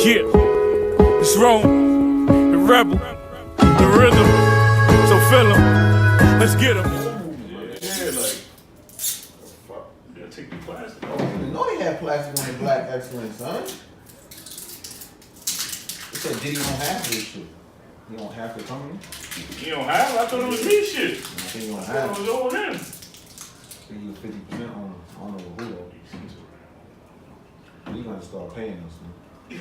Yeah, it's Rhome, the rebel, the rhythm. So feel 'em, let's get 'em. Yeah, like, fuck, you gotta take the plastic. I didn't even know they had plastic on the Black Excellence, son. They said Diddy don't have this shit. He don't have to come in. You don't have it? I thought it was me shit. I think he don't I have thought it it. was all them. I think he was 50% on, I don't know who though. He's gonna start paying us, man. No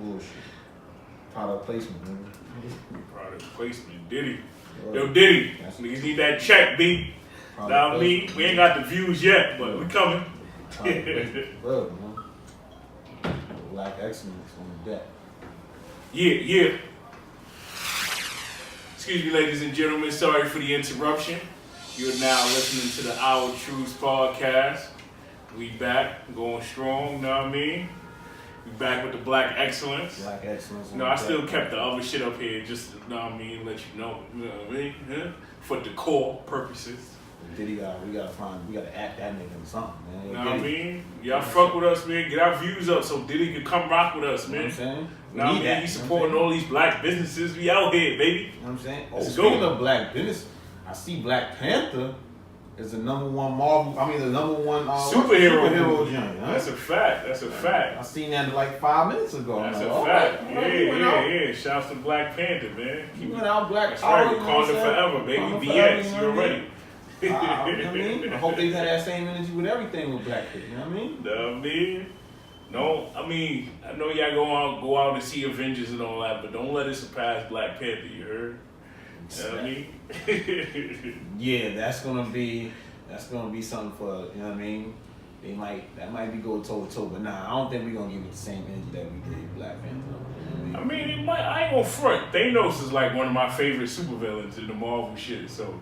bullshit. Product placement, man. Product placement, Diddy. Yo, Diddy, niggas need that check, B. Now me, we ain't got the views yet, but we coming. Bro, man. Black Excellence on the deck. Yeah. Excuse me, ladies and gentlemen. Sorry for the interruption. You're now listening to the Our Truths podcast. We back, going strong, you know what I mean? We back with the Black Excellence. Black Excellence. No, I still kept the other shit up here just to, you know what I mean, let you know what I mean? Yeah. For decor purposes. Diddy, we gotta act that nigga or something, man. You know what I mean? Y'all fuck with us, man. Get our views up so Diddy can come rock with us, man. You know what I'm saying? You know what I mean? He's supporting all these black businesses. We out here, baby. You know what I'm saying? Let's Speaking go. of black business, I see Black Panther is the number one Marvel, the number one superhero joint. Huh? That's a fact. That's a fact. I seen that like 5 minutes ago. That's like, a oh, fact. right. Yeah. Shouts to Black Panther, man. He went out Black That's Power. right. Wakanda forever, baby. Wakanda BX, forever, you know what I already. mean? You know what I mean? I hope they had that same energy with everything with Black Panther. You know what I mean? No, I mean, I know y'all go out and see Avengers and all that, but don't let it surpass Black Panther, you heard? You know what I mean? Yeah, that's gonna be something for, you know what I mean? That might be go toe to toe, but nah, I don't think we're gonna give it the same energy that we did Black Panther. You know I mean, it might, I ain't gonna front. Thanos is like one of my favorite supervillains in the Marvel shit, so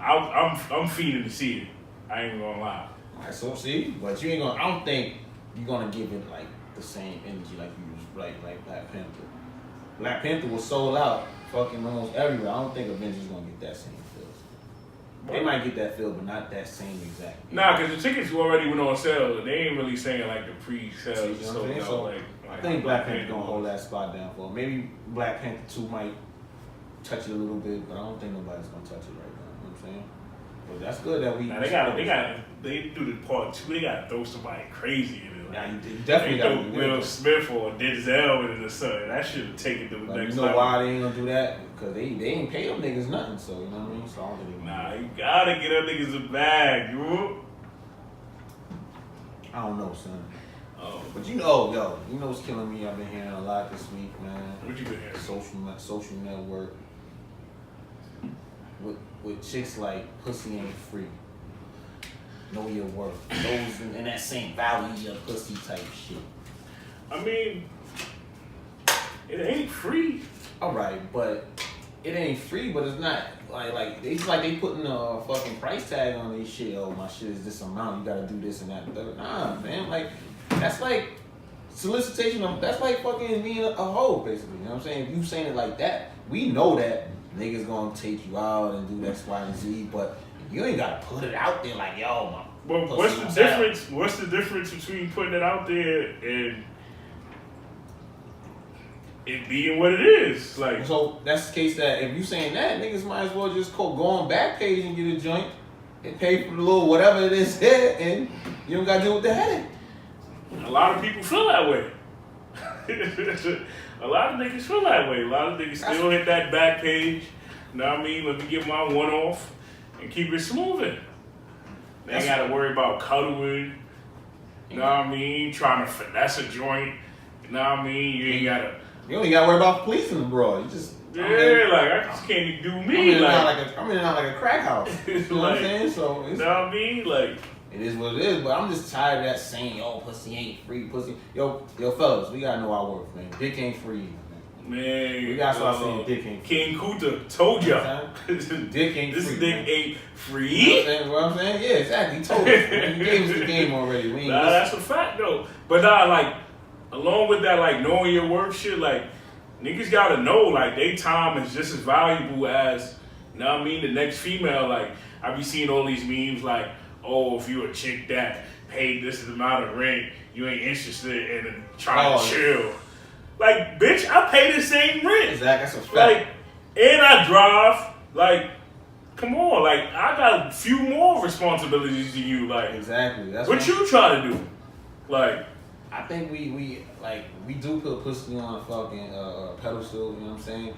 I'm feeding to see it. I ain't gonna lie. Alright, so see, but you ain't gonna. I don't think you're gonna give it like the same energy like you was like Black Panther. Black Panther was sold out fucking almost everywhere. I don't think Avengers gonna get that same feel. They might get that feel, but not that same exact. Nah, because the tickets already went on sale. They ain't really saying like the pre-sales. So I think Black Panther gonna hold that spot down for. Maybe Black Panther 2 might touch it a little bit, but I don't think nobody's gonna touch it right now. You know what I'm saying? But that's good that we. Nah, they do the part 2. They gotta throw somebody crazy in it. Nah, you definitely got to Will Smith or Denzel in the sun. That should have taken to the next level. You know level. why they ain't gonna do that? Because they ain't pay them niggas nothing. So you know what I mean. So I don't think nah, you gotta get them niggas a bag, you. I don't know, son. Oh, but you know what's killing me? I've been hearing a lot this week, man. What you been hearing? Social network with chicks like pussy ain't free. Know your worth. Those in that same value your pussy type shit. I mean, it ain't free. Alright, but it ain't free, but it's not it's like they putting a fucking price tag on this shit. Oh, my shit is this amount, you gotta do this and that and that. Nah, man, like that's like solicitation of, that's like fucking being a hoe, basically. You know what I'm saying? If you saying it like that, we know that niggas gonna take you out and do X, Y, and Z, but you ain't gotta put it out there like, yo, my. Well, what's the difference? What's the difference between putting it out there and it being what it is? Like, so that's the case that if you saying that, niggas might as well just go on Backpage and get a joint and pay for the little whatever it is there, and you don't gotta deal with the headache. A lot of people feel that way. A lot of niggas feel that way. A lot of niggas still hit that Backpage. You know what I mean? Let me get my one off and keep it smoothing. They ain't gotta worry about cuddling. You know what I mean? Trying to finesse a joint. You know what I mean? You ain't gotta. You don't even gotta worry about policing them, bro. You just. I just can't even do me. I'm in and out like a crack house. You know what I'm saying? So it's, you know what I mean? Like, it is what it is, but I'm just tired of that saying, yo, pussy ain't free, pussy. Yo, fellas, we gotta know our worth, man. Dick ain't free. Man, we gotta start saying dick ain't free. King Kuta told y'all. Dick ain't this free. This dick man. ain't free. You know what I'm saying? Yeah, exactly. He told us. Man. He gave us the game already. We ain't that's a fact, though. But along with that, like, knowing your worth shit, like, niggas gotta know, like, they time is just as valuable as, you know what I mean, the next female. Like, I be seeing all these memes, like, oh, if you a chick that paid this amount of rent. You ain't interested in trying to chill. Like, bitch, I pay the same rent. Exactly, that's a fact. Like, and I drive. Like, come on. Like, I got a few more responsibilities than you. Like, exactly. That's what you try to do? Like, I think we do put pussy on a fucking pedestal. You know what I'm saying?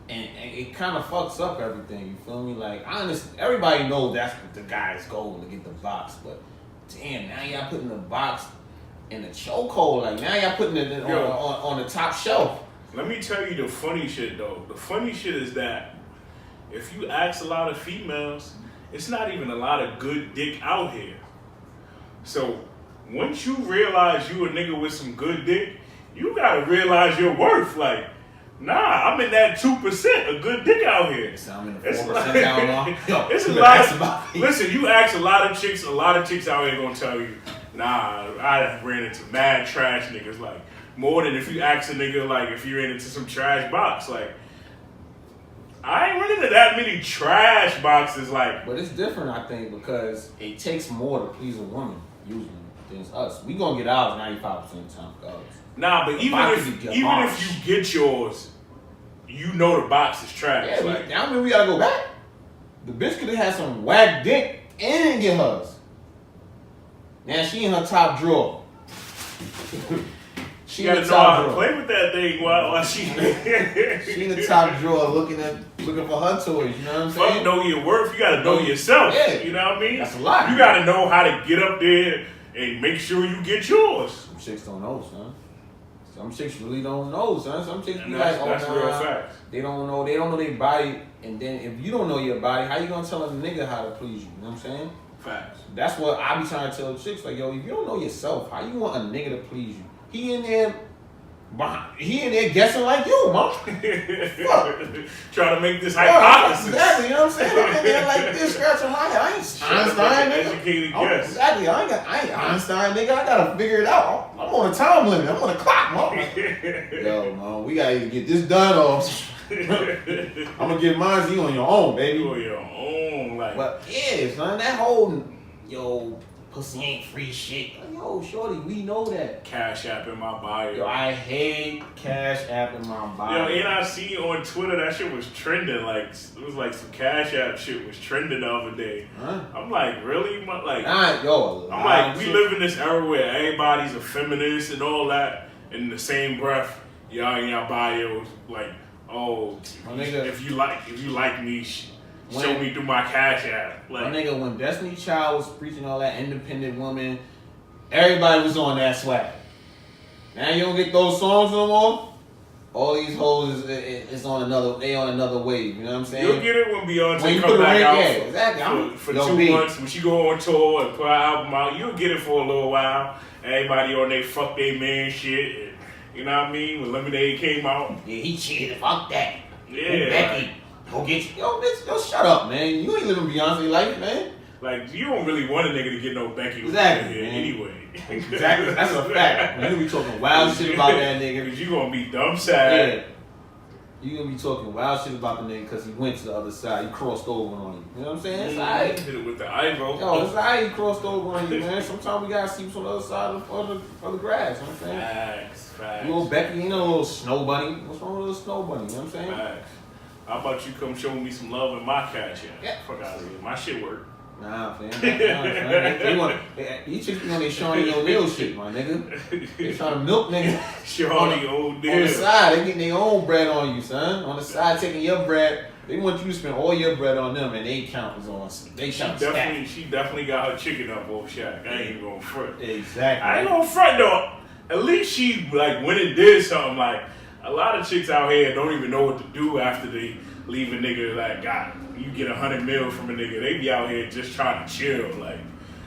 And it kind of fucks up everything. You feel me? Like, honestly, everybody knows that's the guy's goal to get the box, but damn, now y'all putting the box in the chokehold. Like, now y'all putting it on the top shelf. Let me tell you the funny shit, though. The funny shit is that if you ask a lot of females, it's not even a lot of good dick out here. So once you realize you a nigga with some good dick, you gotta realize your worth. Like, nah, I'm in that 2% of good dick out here. So I'm in the 4% down now. It's a lot of, listen, you ask a lot of chicks out here gonna tell you, nah, I ran into mad trash niggas. Like, more than if you ask a nigga, like, if you ran into some trash box. Like, I ain't run into that many trash boxes. Like, but it's different, I think, because it takes more to please a woman, usually, than us. We gonna get ours 95% of the time, regardless. Nah, but even if you get yours, you know the box is trash. Yeah, like, now I mean we gotta go back. The bitch could have had some whack dick and didn't get hers. Now she in her top drawer. She gotta know how to play with that thing while she she in the top drawer looking for her toys. You know what I'm saying? Fuck, know your worth. You gotta know yourself. Yeah. You know what I mean? That's a lot. You gotta know how to get up there and make sure you get yours. Some chicks don't know, son. Some chicks really don't know, son. Some chicks be that's, like, that's real facts. They don't know their body, and then if you don't know your body, how you gonna tell a nigga how to please you? You know what I'm saying? Facts. That's what I be trying to tell chicks, like, yo, if you don't know yourself, how you want a nigga to please you? He in there guessing like you, man. Trying to make this hypothesis. Exactly, you know what I'm saying? I'm in there like this, scratching my head. I ain't Einstein, nigga. Educated guess. Exactly, I ain't Einstein, nigga. I gotta figure it out. I'm on a time limit. I'm on a clock, man. Yo, man, we gotta either get this done or I'm gonna get mine to you on your own, baby. You on your own, like. But yeah, son, that whole pussy ain't free shit. Yo, shorty, we know that. Cash App in my bio. Yo, I hate Cash App in my bio. Yo, and I see on Twitter that shit was trending. Like, it was like some Cash App shit was trending the other day. Huh? I'm like, really? Like, I'm like, we live in this era where everybody's a feminist and all that. In the same breath, y'all in your bios, like, oh, if you like me, show me through my Cash App. Like, my nigga, when Destiny Child was preaching all that independent woman, everybody was on that swag. Now you don't get those songs no more. All these hoes is on another wave. You know what I'm saying? You'll get it when Beyonce comes back out for 2 months. When she go on tour and put her album out, you'll get it for a little while. Everybody on they fuck they man shit. And, you know what I mean? When Lemonade came out. Yeah, he cheated. Fuck that. Yeah. Becky. Go get you. Yo, bitch, yo, shut up, man. You ain't living Beyonce life, man. Like, you don't really want a nigga to get no Becky exactly, here anyway. Exactly. That's a fact. Man, you be talking wild shit about that nigga. Because you gonna be dumb sad. Yeah. You gonna be talking wild shit about the nigga because he went to the other side. He crossed over on you. You know what I'm saying? It's alright. Hit it with the eyebrow. Yo, it's alright he crossed over on you, man. Sometimes we gotta see what's on the other side of the grass. You know what I'm saying? Facts. Little Becky, ain't no little snow bunny. What's wrong with a little snow bunny? You know what I'm saying? Facts. How about you come show me some love in my Cash App? Yeah. Fuck out of here. My shit work. Nah, fam. These chicks be on their Shawnee O'Neal shit, my nigga. They trying to milk niggas. Shawnee O'Neal. On the side, they getting their own bread on you, son. On the side, taking your bread. They want you to spend all your bread on them, and they count is on. They count stack. She definitely got her chicken up off Shaq. I ain't even gonna front. Exactly. I ain't gonna front though. At least she like went and did something. Like a lot of chicks out here don't even know what to do after they leave a nigga. Like, God, you get 100 mil from a nigga. They be out here just trying to chill. Like,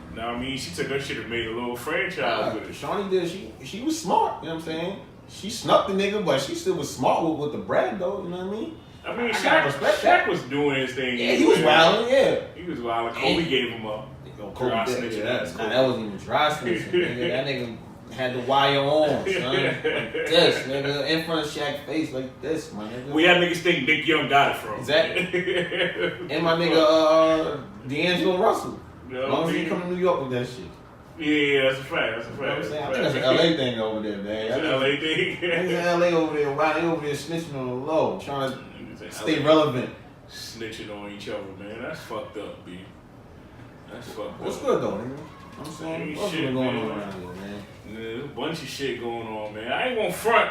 you know what I mean? She took her shit and made a little franchise with it. Shawnee did. She was smart. You know what I'm saying? She snuck the nigga, but she still was smart with the bread though. You know what I mean? I mean, Shaq was doing his thing. Yeah, he was wilding. Yeah, he was wilding. Kobe gave him up. Dry snitching. That wasn't even dry snitching. Nigga. That nigga had the wire on, son. Like this, nigga, in front of Shaq's face, like this, my nigga. We had niggas think Nick Young got it from. Exactly. And my nigga, D'Angelo Russell. As long as he come to New York with that shit. Yeah, that's a fact. That's a fact. You know what I'm saying? I think that's an LA thing over there, man. It's an LA thing. It's an LA over there. Why they over there snitching on the low, trying to stay relevant. Snitching on each other, man. That's fucked up, B. That's fucked up. What's good though, nigga? I'm saying, what's going on around here, man? Yeah, there's a bunch of shit going on, man. I ain't gonna front.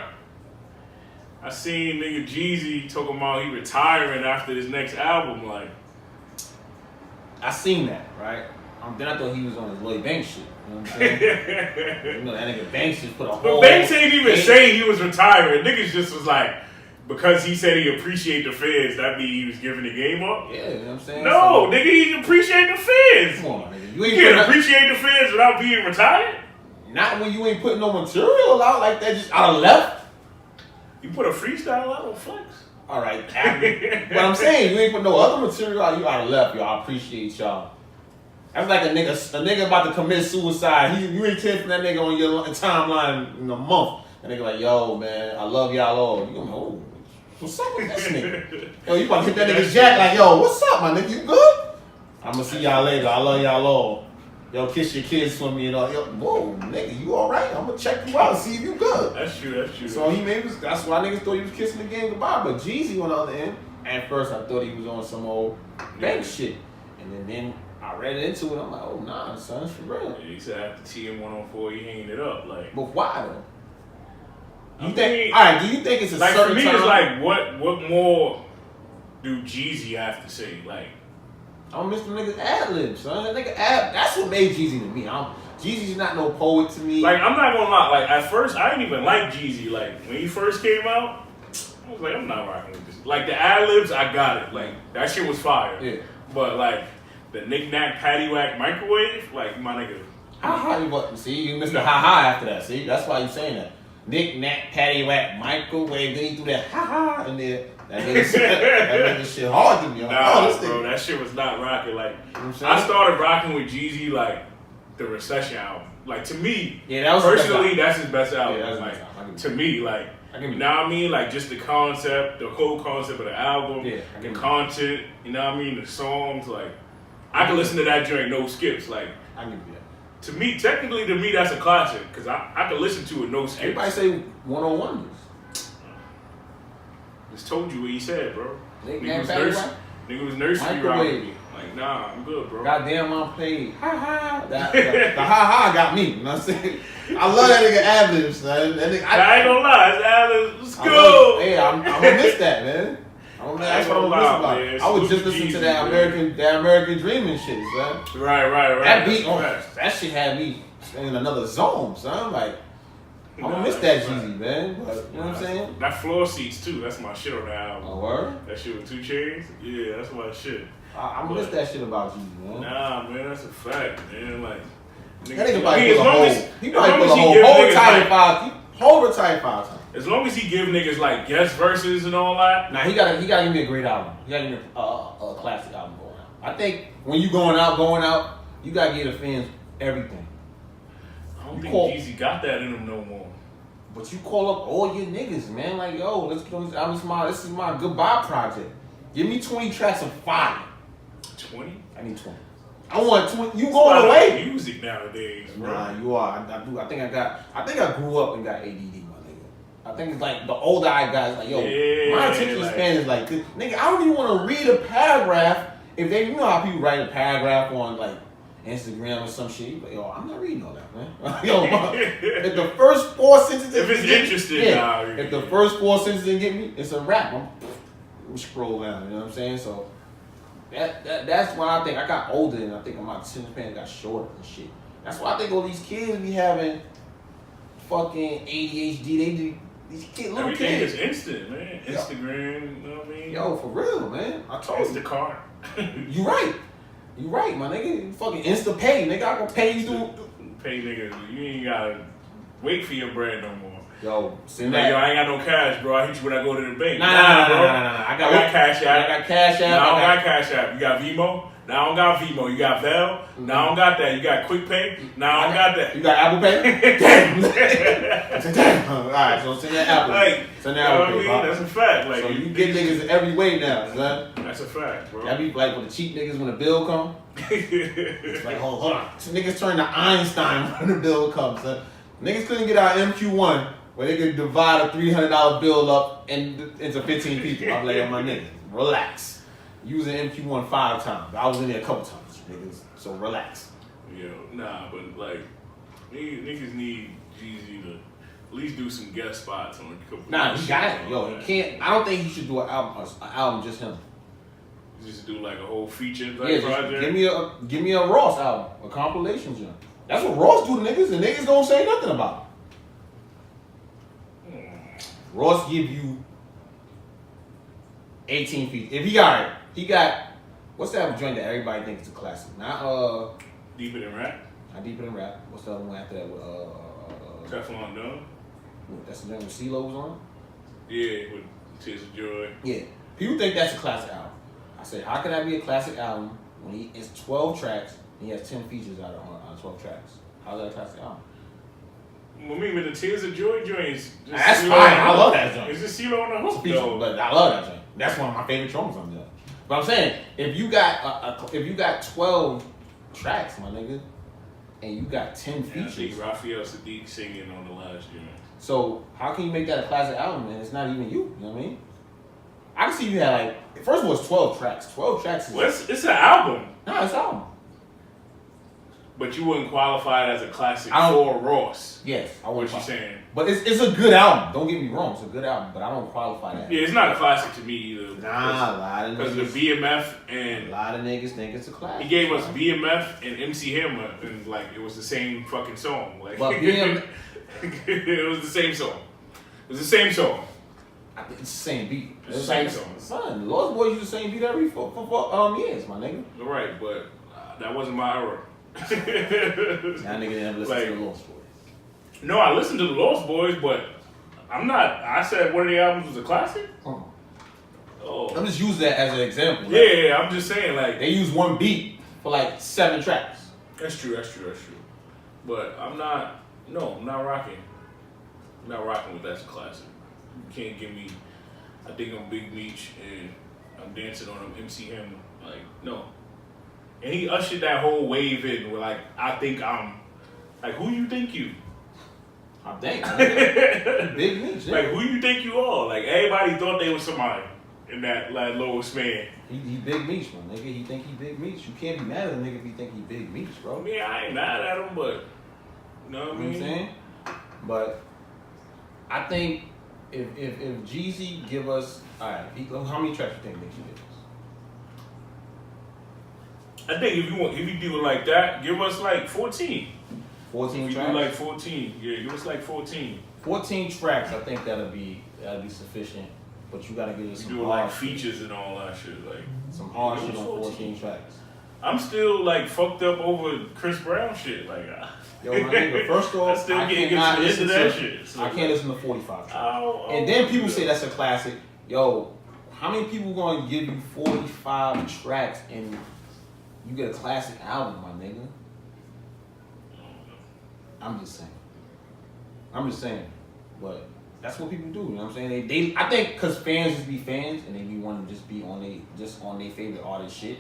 I seen nigga Jeezy talking about he retiring after his next album. Like, I seen that, right? Then I thought he was on his Lloyd Banks shit. You know what I'm saying? You know, that nigga Banks just put a whole. But Banks ain't even saying he was retiring. Niggas just was like, because he said he appreciate the feds, that mean he was giving the game up? Yeah, you know what I'm saying? No, nigga, he appreciate the feds. Come on, nigga. You can't appreciate the feds without being retired? Not when you ain't putting no material out like that, just out of left. You put a freestyle out on Flex? All right. But I'm saying, you ain't put no other material out, you out of left, y'all. I appreciate y'all. That's like a nigga about to commit suicide. You ain't texting that nigga on your timeline in a month. That nigga like, yo, man, I love y'all all. You gonna oh, what's up with this nigga? Yo, you about to hit that nigga jack like, yo, what's up, my nigga? You good? I'm gonna see y'all later. I love y'all all. Yo, kiss your kids for me and all. Yo, whoa, nigga, you all right? I'm gonna check you out and see if you good. That's true. So that's why niggas thought he was kissing the game goodbye. But Jeezy on the other end, at first I thought he was on some old bank shit, and then I read into it. I'm like, oh nah, son, it's for real. Yeah, he said after TM104, he hanging it up. Like, but why though? Do you think it's a like certain for me? time? It's like what more do Jeezy have to say? Like, I don't miss the niggas ad libs, son. That nigga that's what made Jeezy to me. Jeezy's not no poet to me. Like, I'm not gonna lie. Like, at first, I didn't even like Jeezy. Like, when he first came out, I was like, I'm not rocking with this. Like, the ad libs, I got it. Like, that shit was fire. Yeah. But like the knick-knack, paddywhack, microwave, like, my nigga. See, you missed the ha-ha after that. See, that's why you saying that. Knick-knack, paddywhack, microwave. Then he threw that ha-ha in there. That nigga shit hard to me. Nah, bro, that shit was not rocking. Like, you know I started rocking with Jeezy, like, the Recession album. Like, to me, that was personally, that's his best album. Yeah, like, to me, like, you know what I mean? Like, just the concept, the whole concept of the album, the content, you know what I mean? The songs, like, I can listen to that joint no skips. Like, I give you that. To me, technically, that's a classic, because I can listen to it no skips. Everybody say 101. Just told you what he said, bro. Nigga was nursery microwave. me. Like, nah, I'm good, bro. Goddamn, I'm paid. Ha ha. The ha ha got me. You know what I'm saying? I love that nigga ad-libs, man. That nigga, I ain't gonna lie, his ad-libs, let's go. Hey, I'm gonna miss that, man. That's what I'm gonna miss about it. I would just listen to that American Dreaming shit, man. Right. That beat, that shit had me in another zone, son. Like, I'm gonna miss that Jeezy, man. But, you know what I'm saying? That Floor Seats, too. That's my shit on the album. Oh, word? That shit with 2 Chainz? Yeah, that's my shit. I'm gonna miss that shit about Jeezy, man. Nah, man, that's a fact, man. Like, that nigga probably put a whole retired 5 times. As long as he give niggas, like, guest verses and all that. Nah, he gotta give me a great album. He gotta give me a classic album going out. I think when you going out, you gotta give the fans everything. I don't think Jeezy got that in him no more. But you call up all your niggas, man. Like, yo, let's get on this album. This is my goodbye project. Give me 20 tracks of fire. 20? I need 20. I want 20. You going away? Music nowadays, bro. Nah, you are. I do. I think I grew up and got ADD, my nigga. I think it's like the older I got, it's like, yo, my attention span is like, nigga, I don't even want to read a paragraph. If they, you know how people write a paragraph on like Instagram or some shit, like, yo, I'm not reading all that, man. Yo, if the first 4 sentences, if it's interesting, if the first 4 sentences didn't get me, it's a wrap. I'm scroll down. You know what I'm saying? So that's why I think I got older and I think my attention span got shorter and shit. That's why I think all these kids be having fucking ADHD. They do. These kids, little everything kids. is instant, man. Instagram, you know what I mean? Yo, for real, man. I told you. Instacart. You right, my nigga. Fucking Insta pay, nigga. I can pay you through. Pay nigga. You ain't gotta wait for your bread no more. Yo, send like, that. yo, I ain't got no cash, bro. I hit you when I go to the bank. Nah. I got Cash App. I got Cash App. Nah, I don't got Cash App. You got Vimo? Nah, I don't got Vimo. You got Bell? Nah, I don't got that. You got Quick Pay? Nah, I don't got that. You got Apple Pay? Damn. I said, damn. alright, so send that Apple. Like, Send you that know Apple. what I mean? That's a fact. Like, So you get niggas every way now, son. That's a fact, bro. That be like when the cheap niggas when the bill come. It's like, hold on. So niggas turn to Einstein when the bill comes, son. Niggas couldn't get our MQ1 where they could divide a $300 bill up into 15 people. I'm like, yo, my nigga, relax. Using MQ1 5 times. I was in there a couple times, niggas. So relax. Yo, nah, but like, niggas need Jeezy to at least do some guest spots on a couple. Nah, he got it. Yo, he can't. I don't think he should do an album just him. Just do like a whole feature Yeah, project. give me a Ross album, a compilation joint. That's what Ross do to niggas, and niggas don't say nothing about it. Ross give you 18 feet. If he got what's that joint that everybody thinks is a classic? Not Deeper Than Rap. Not Deeper Than Rap. What's the other one after that? Teflon Don. That's the joint with CeeLo was on. Yeah, with Tears of Joy. Yeah, people think that's a classic album. I said, how can that be a classic album when it's 12 tracks and he has 10 features out on 12 tracks? How's that a classic album? Well, I mean, with the Tears of Joy joints, That's fine. I love that joint. It's just CeeLo on the hook, though. But I love that joint. That's one of my favorite songs on there. But I'm saying, if you got 12 tracks, my nigga, and you got 10 I features, think Raphael Sadiq singing on the last joint. so how can you make that a classic album and it's not even you? You know what I mean? I can see you had like, first of all, it's 12 tracks. 12 tracks is... Well, it's an album. No, it's an album. But you wouldn't qualify it as a classic I don't- for Ross. Yes, I What would. you saying? But it's a good album. Don't get me wrong, it's a good album. But I don't qualify that. Yeah, it's not a classic to me either. Nah, a lot of Because the niggas. BMF A and lot of niggas think it's a classic. he gave us BMF and MC Hammer, and like it was the same fucking song. Like, But BM it was the same song. It was the same song. I think it's the same beat. It's the same song. Son, Lost Boys use the same beat every four years, my nigga. All right, but that wasn't my era. That nigga never listen Like- to the Lost Boys. No, I listened to the Lost Boys, but I'm not. I said one of the albums was a classic. I'm Oh, just using that as an example. Like, yeah, I'm just saying like they use one beat for like 7 tracks. that's true. But I'm not. No, I'm not rocking. I'm not rocking with that's a classic. You can't give me. I think I'm Big Meech and I'm dancing on him MC Hammer. Like no. And he ushered that whole wave in where like I think I'm like who you think you? I think. Nigga. Big Meech. Like Nigga. who you think you are? Like everybody thought they was somebody in that like lowest man. He Big Meech, man. Nigga, he think he Big Meech. You can't be mad at a nigga if you think he Big Meech, I bro. mean I ain't mad at him, but you know what I You know what mean? I'm saying? But I think if Jeezy give us, alright, how many tracks you think Nicki gives us? I think if you do it like that, give us like 14. 14 If you tracks? do like 14, yeah, give us like 14. 14 tracks, I think that'll be sufficient. But you gotta give us You some do like hard shit. features and all that shit. Like Some hard give shit us on 14 tracks. I'm still like fucked up over Chris Brown shit. Like Yo, my nigga, first off, I still I can't cannot get listen into that to shit. So I can't listen to 45 tracks. Oh, And then people say that's a classic. Yo, how many people gonna give you 45 tracks and you get a classic album, my nigga? I'm just saying. But that's what people do, you know what I'm saying? They I think because fans just be fans and they be wanting to just be on their favorite artist shit.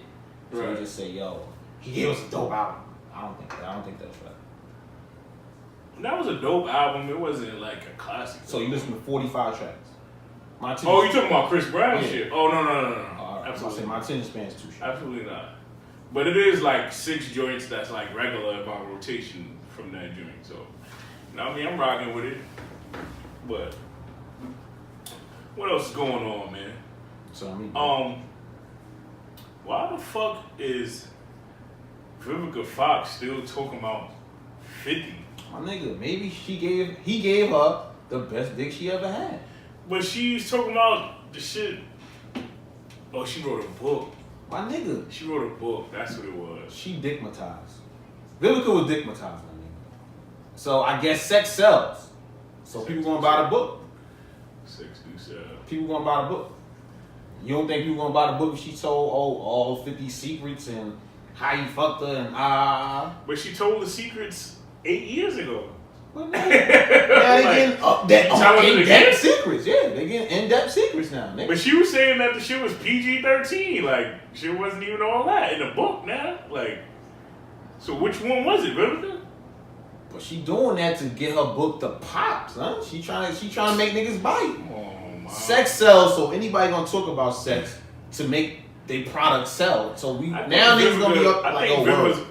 So Right. they just say, yo, he gave us a dope album. I don't think that's right. That was a dope album. It wasn't like a classic. So you listen to 45 tracks. My attention- Oh, you talking about Chris Brown Yeah. shit? Oh no. All right, Absolutely. I say my attention span's too short. Absolutely not. But it is like 6 joints that's like regular about rotation from that joint. So, you know what I mean? I'm rocking with it. But what else is going on, man? So I mean, Why the fuck is Vivica Fox still talking about 50? my nigga, maybe he gave her the best dick she ever had. But she's talking about the shit. Oh, she wrote a book. My nigga, She wrote a book. That's what it was. she dickmatized. Vivica was dickmatized, my nigga. So I guess sex sells. So people gonna buy the book. 67. People gonna buy the book. You don't think people gonna buy the book if she told all 50 secrets and how you fucked her and But she told the secrets 8 years ago. But nigga, now they getting in-depth secrets. Yeah, they get in-depth secrets now. Nigga. But she was saying that the shit was PG-13. Like, shit wasn't even all that in the book now. Like, so which one was it, Vivica? But she doing that to get her book to pop, son. She trying to make niggas bite. Sex sells, so anybody gonna talk about sex to make their product sell. So now niggas gonna be up like, oh,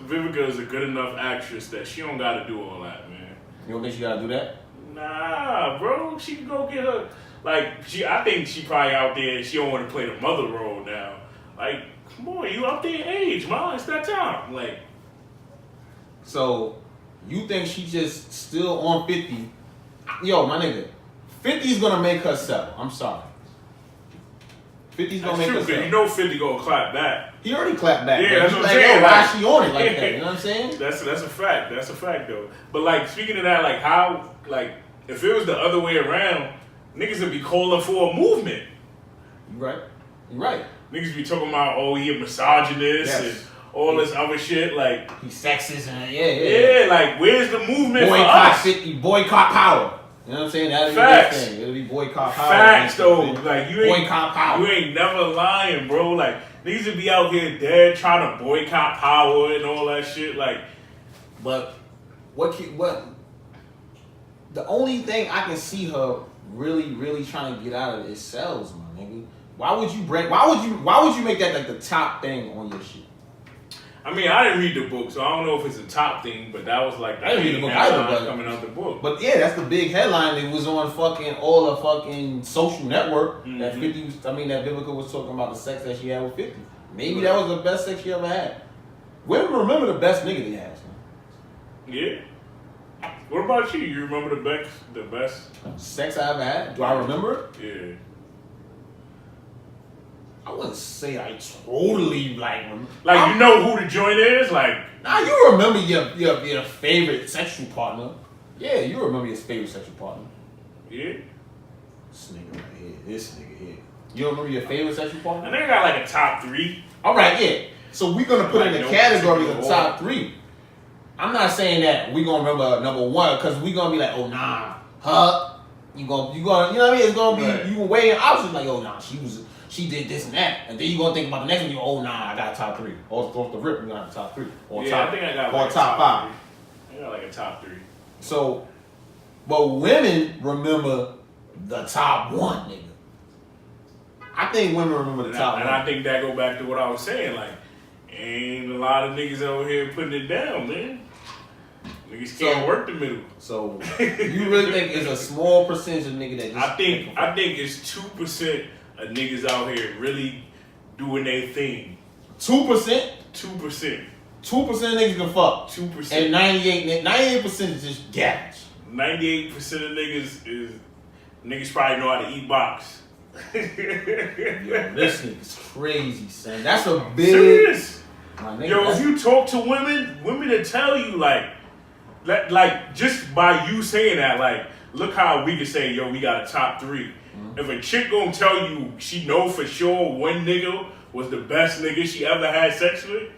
Vivica is a good enough actress that she don't gotta do all that, man. You don't think she gotta do that? Nah, bro. She can go get her. Like, I think she probably out there. She don't want to play the mother role now. Like, come on, you up there in age, man. It's that time. Like, so you think she just still on 50? Yo, my nigga, 50's gonna make her sell. I'm sorry. 50's gonna make her sell. You know 50 gonna clap back. He already clapped back. Yeah, that's what I'm like, saying. Yo, why is she on it like that? You know what I'm saying? That's a fact. That's a fact, though. But, like, speaking of that, like, how, like, if it was the other way around, niggas would be calling for a movement. You right. Niggas be talking about, oh, he a misogynist and all this other shit. Like, he's sexist and yeah. Like, where's the movement for boycott us? 50, boycott power. You know what I'm saying? That'll be Facts. the thing. It'll be boycott power. Facts, though. Like, you ain't boycott power. You ain't never lying, bro. Like, niggas would be out here dead trying to boycott power and all that shit. Like, but what? The only thing I can see her really trying to get out of it is sales, my nigga. Why would you make that like the top thing on your shit? I mean, I didn't read the book, so I don't know if it's a top thing, but that was like the I didn't read the book either, but coming out the book. But yeah, that's the big headline. It was on fucking all the fucking social network that 50. That Vivica was talking about the sex that she had with 50. Maybe that was the best sex she ever had. Women remember the best nigga they had. Man. Yeah. What about you? You remember the best sex I ever had? Do I remember it? Yeah. I wouldn't say I totally like you know who the joint is, like. Nah, you remember your favorite sexual partner. Yeah, you remember your favorite sexual partner. Yeah. This nigga here. You remember your favorite sexual partner? I think I got like a top 3. All right, yeah. So we're gonna put in the category of the top 3. I'm not saying that we gonna remember number 1 because we gonna be like, oh nah, her. You gonna, you know what I mean? It's gonna be you gonna weigh in options like, oh nah, she did this and that, and then you gonna think about the next one. You oh nah, I got a top 3. Or off the rip, we gonna have a top 3. Or yeah, I think I got like a top 5. I got like a top 3. So, but women remember the top 1, nigga. I think women remember the top 1. And I think that go back to what I was saying. Like, ain't a lot of niggas over here putting it down, man. Niggas can't work the middle. So you really think it's a small percentage of niggas that just I think it's 2% of niggas out here really doing their thing. 2%? 2%. 2% of niggas can fuck. 2%. And 98% is just garbage. 98% of niggas probably know how to eat box. Yo, this nigga's crazy, son. That's a big serious. My nigga, yo, if you talk to women will tell you like just by you saying that, like, look how we can say, yo, we got a top 3. Mm-hmm. If a chick gonna tell you she know for sure one nigga was the best nigga she ever had sex with,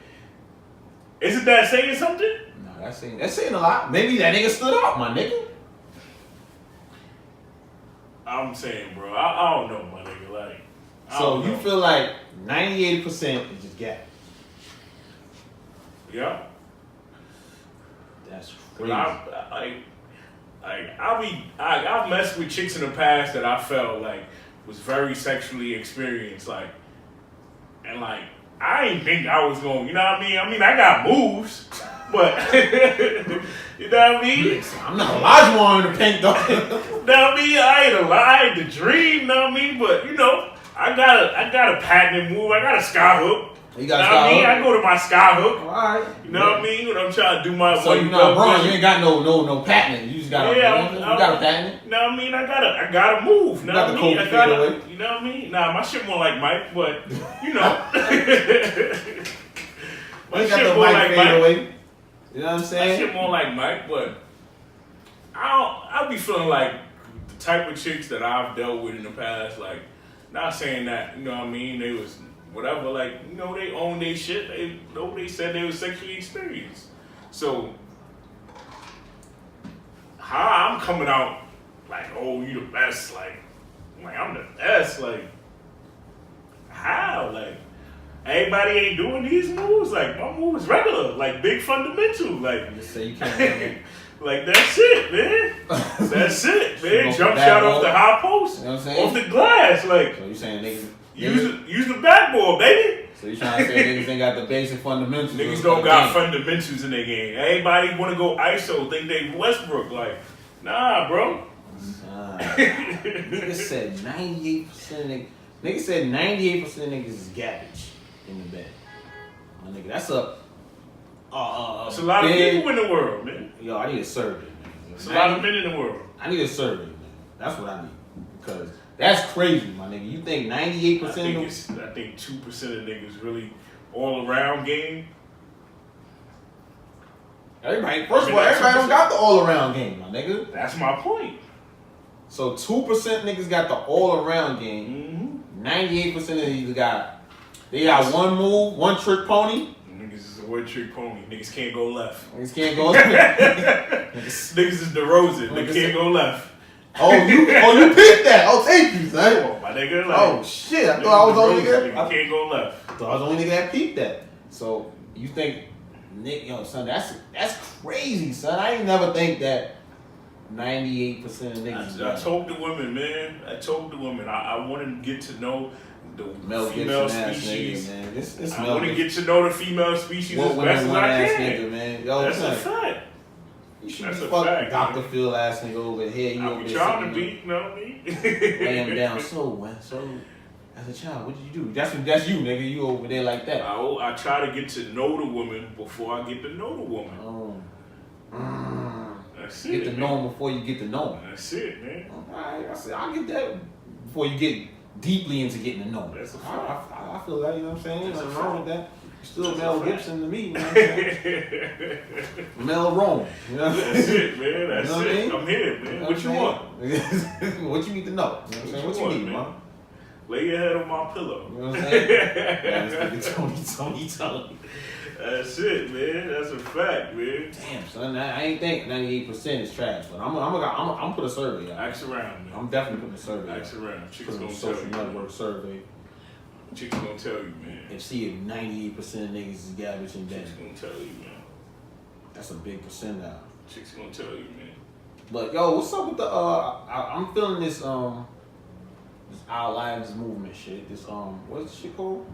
isn't that saying something? No, that's saying a lot. Maybe that nigga stood out, my nigga. I'm saying, bro, I don't know, my nigga. Like, so you feel like 98% is just gap. Yeah. That's crazy. I've messed with chicks in the past that I felt like was very sexually experienced, like, and like I ain't think I was going, you know what I mean? I mean, I got moves, but you know what I mean? I'm not a large one in the paint, though. You know what I mean? I ain't alive to dream, you know what I mean? But you know, I got a patented move. I got a sky hook. You got a sky hook? I go to my sky hook. All right. You know what I mean? When I'm trying to do my so you know, bro, you ain't got no patent. You just got you got a patent. You know what I mean? I got a move. You know what I mean? You know what I mean? Nah, my shit more like Mike, but you know. My shit more like Mike. You know what I'm saying? My shit more like Mike, but I'll be feeling like the type of chicks that I've dealt with in the past, like, not saying that, you know what I mean, they was whatever, like, you know, they own their shit. They said they was sexually experienced. So how I'm coming out like, oh, you the best. Like I'm the best. Like, how? Like, everybody ain't doing these moves. Like, my move is regular. Like, big fundamental. Like, Just say you can't. like, that's it, man. That's it, man. Jump shot off the high post. You know what I'm saying? Off the glass. Like, So you saying niggas use the backboard, baby. So you trying to say niggas ain't got the basic fundamentals? Niggas don't got fundamentals in their game. Everybody want to go ISO, think they Westbrook. Like, nah, bro. Niggas said 98% of niggas. Niggas said 98% of niggas is garbage in the bed. My nigga, that's a. It's a lot of people in the world, man. Yo, I need a survey, man. It's a lot of men in the world. I need a survey, man. That's what I need. Because that's crazy, my nigga. You think 98% of I think 2% of niggas really all around game. Everybody, first of all, everybody don't got the all around game, my nigga. That's my point. So 2% niggas got the all around game. 98% of these got one move, one trick pony. Niggas is a one trick pony. Niggas can't go left. Niggas can't go left. Niggas is DeRozan. They can't go left. You picked that. Oh, thank you, son. Oh, my nigga. Like, oh shit! I thought I was the only nigga. I can't go left. I thought I was the only nigga that peeped that. So you think, Nick, yo, son, that's crazy, son. I ain't never think that 98% of niggas. I told the women, man. I want to get to know the Mel female Gibson species. Ass nigga, man. This I want to get to know the female species as best as I can. Nigga, man. Yo, that's a fact. You should That's be a fucking fact, Dr. man. Phil ass nigga over here. You I over be there trying to sitting be, you know what I mean? laying down. So as a child, what did you do? That's you, nigga. You over there like that. I try to get to know the woman before I get to know the woman. That's it. Get to know him before you get to know him. That's it, man. Alright, I said I'll get that before you get deeply into getting to know him. That's a fact. I feel that, you know what I'm saying? Nothing wrong with that. Still That's Mel Gibson to me, you know what I'm saying? Mel Rhome. You know what I'm That's saying? it, man. That's You know what I it. mean? I'm here, man. You know What you want? What you need to know? You know what I'm saying? What you need, man? Lay your head on my pillow. You know what I'm saying? This nigga Tony. That's it, man. That's a fact, man. Damn, son. I ain't think 98% is trash, but I'm put a survey out. Ask around, man. I'm definitely putting a survey out. Ask around. Chicks Put a gonna tell social you. network survey. Chicks gonna tell you, man. And see if 98% of niggas is garbage and Chicks dead. gonna tell you, man. That's a big percentile. Chicks gonna tell you, man. But yo, what's up with the I'm feeling this Our Lives movement shit. This what's the shit called?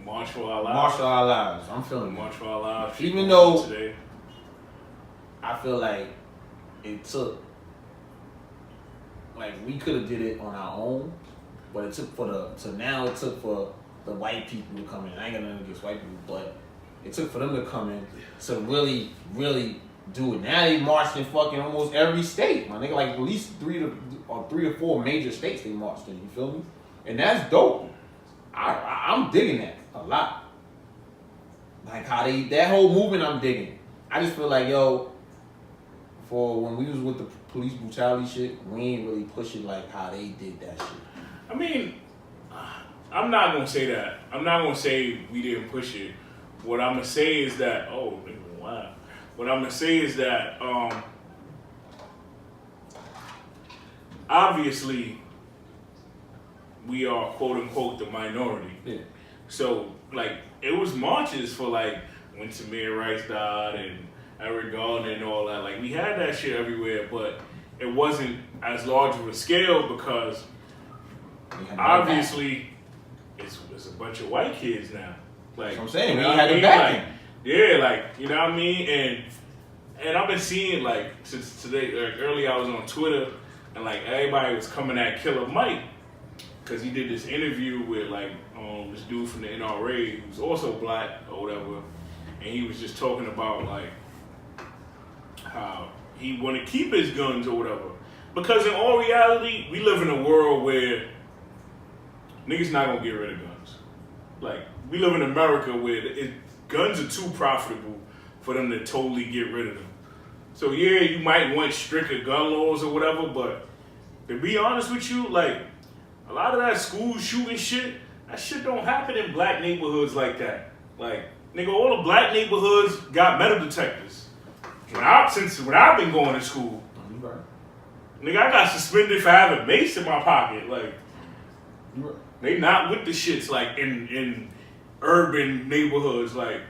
March for Our Lives. March for Our Lives. I'm feeling March it. for Our Lives. Even though today. I feel like it took, like we could have did it on our own, but it took for the white people to come in. I ain't got nothing against white people, but it took for them to come in to really, really do it. Now they marched in fucking almost every state, my nigga. Like at least three or four major states they marched in. You feel me? And that's dope. I'm digging that a lot. Like how that whole movement, I'm digging. I just feel like, yo, for when we was with the police brutality shit, we ain't really push it like how they did that shit. I mean, I'm not gonna say that. I'm not gonna say we didn't push it. What I'm gonna say is that, wow. What I'm gonna say is that, obviously, we are quote unquote the minority. Yeah. So, like, it was marches for like when Tamir Rice died and Eric Garner and all that. Like, we had that shit everywhere, but it wasn't as large of a scale because obviously it's a bunch of white kids now. Like, that's what I'm saying, you we know had what I the mean? backing. Like, yeah, like, you know what I mean? And I've been seeing, like, since today, like, earlier I was on Twitter, and, like, everybody was coming at Killer Mike because he did this interview with, like, this dude from the NRA who's also black or whatever, and he was just talking about, like, how he want to keep his guns or whatever. Because in all reality, we live in a world where niggas not gonna get rid of guns. Like, we live in America where guns are too profitable for them to totally get rid of them. So yeah, you might want stricter gun laws or whatever, but to be honest with you, like, a lot of that school shooting shit, that shit don't happen in black neighborhoods like that. Like, nigga, all the black neighborhoods got metal detectors. Since when I've been going to school. Nigga, I got suspended for having mace in my pocket. Like, they not with the shits like in urban neighborhoods. Like,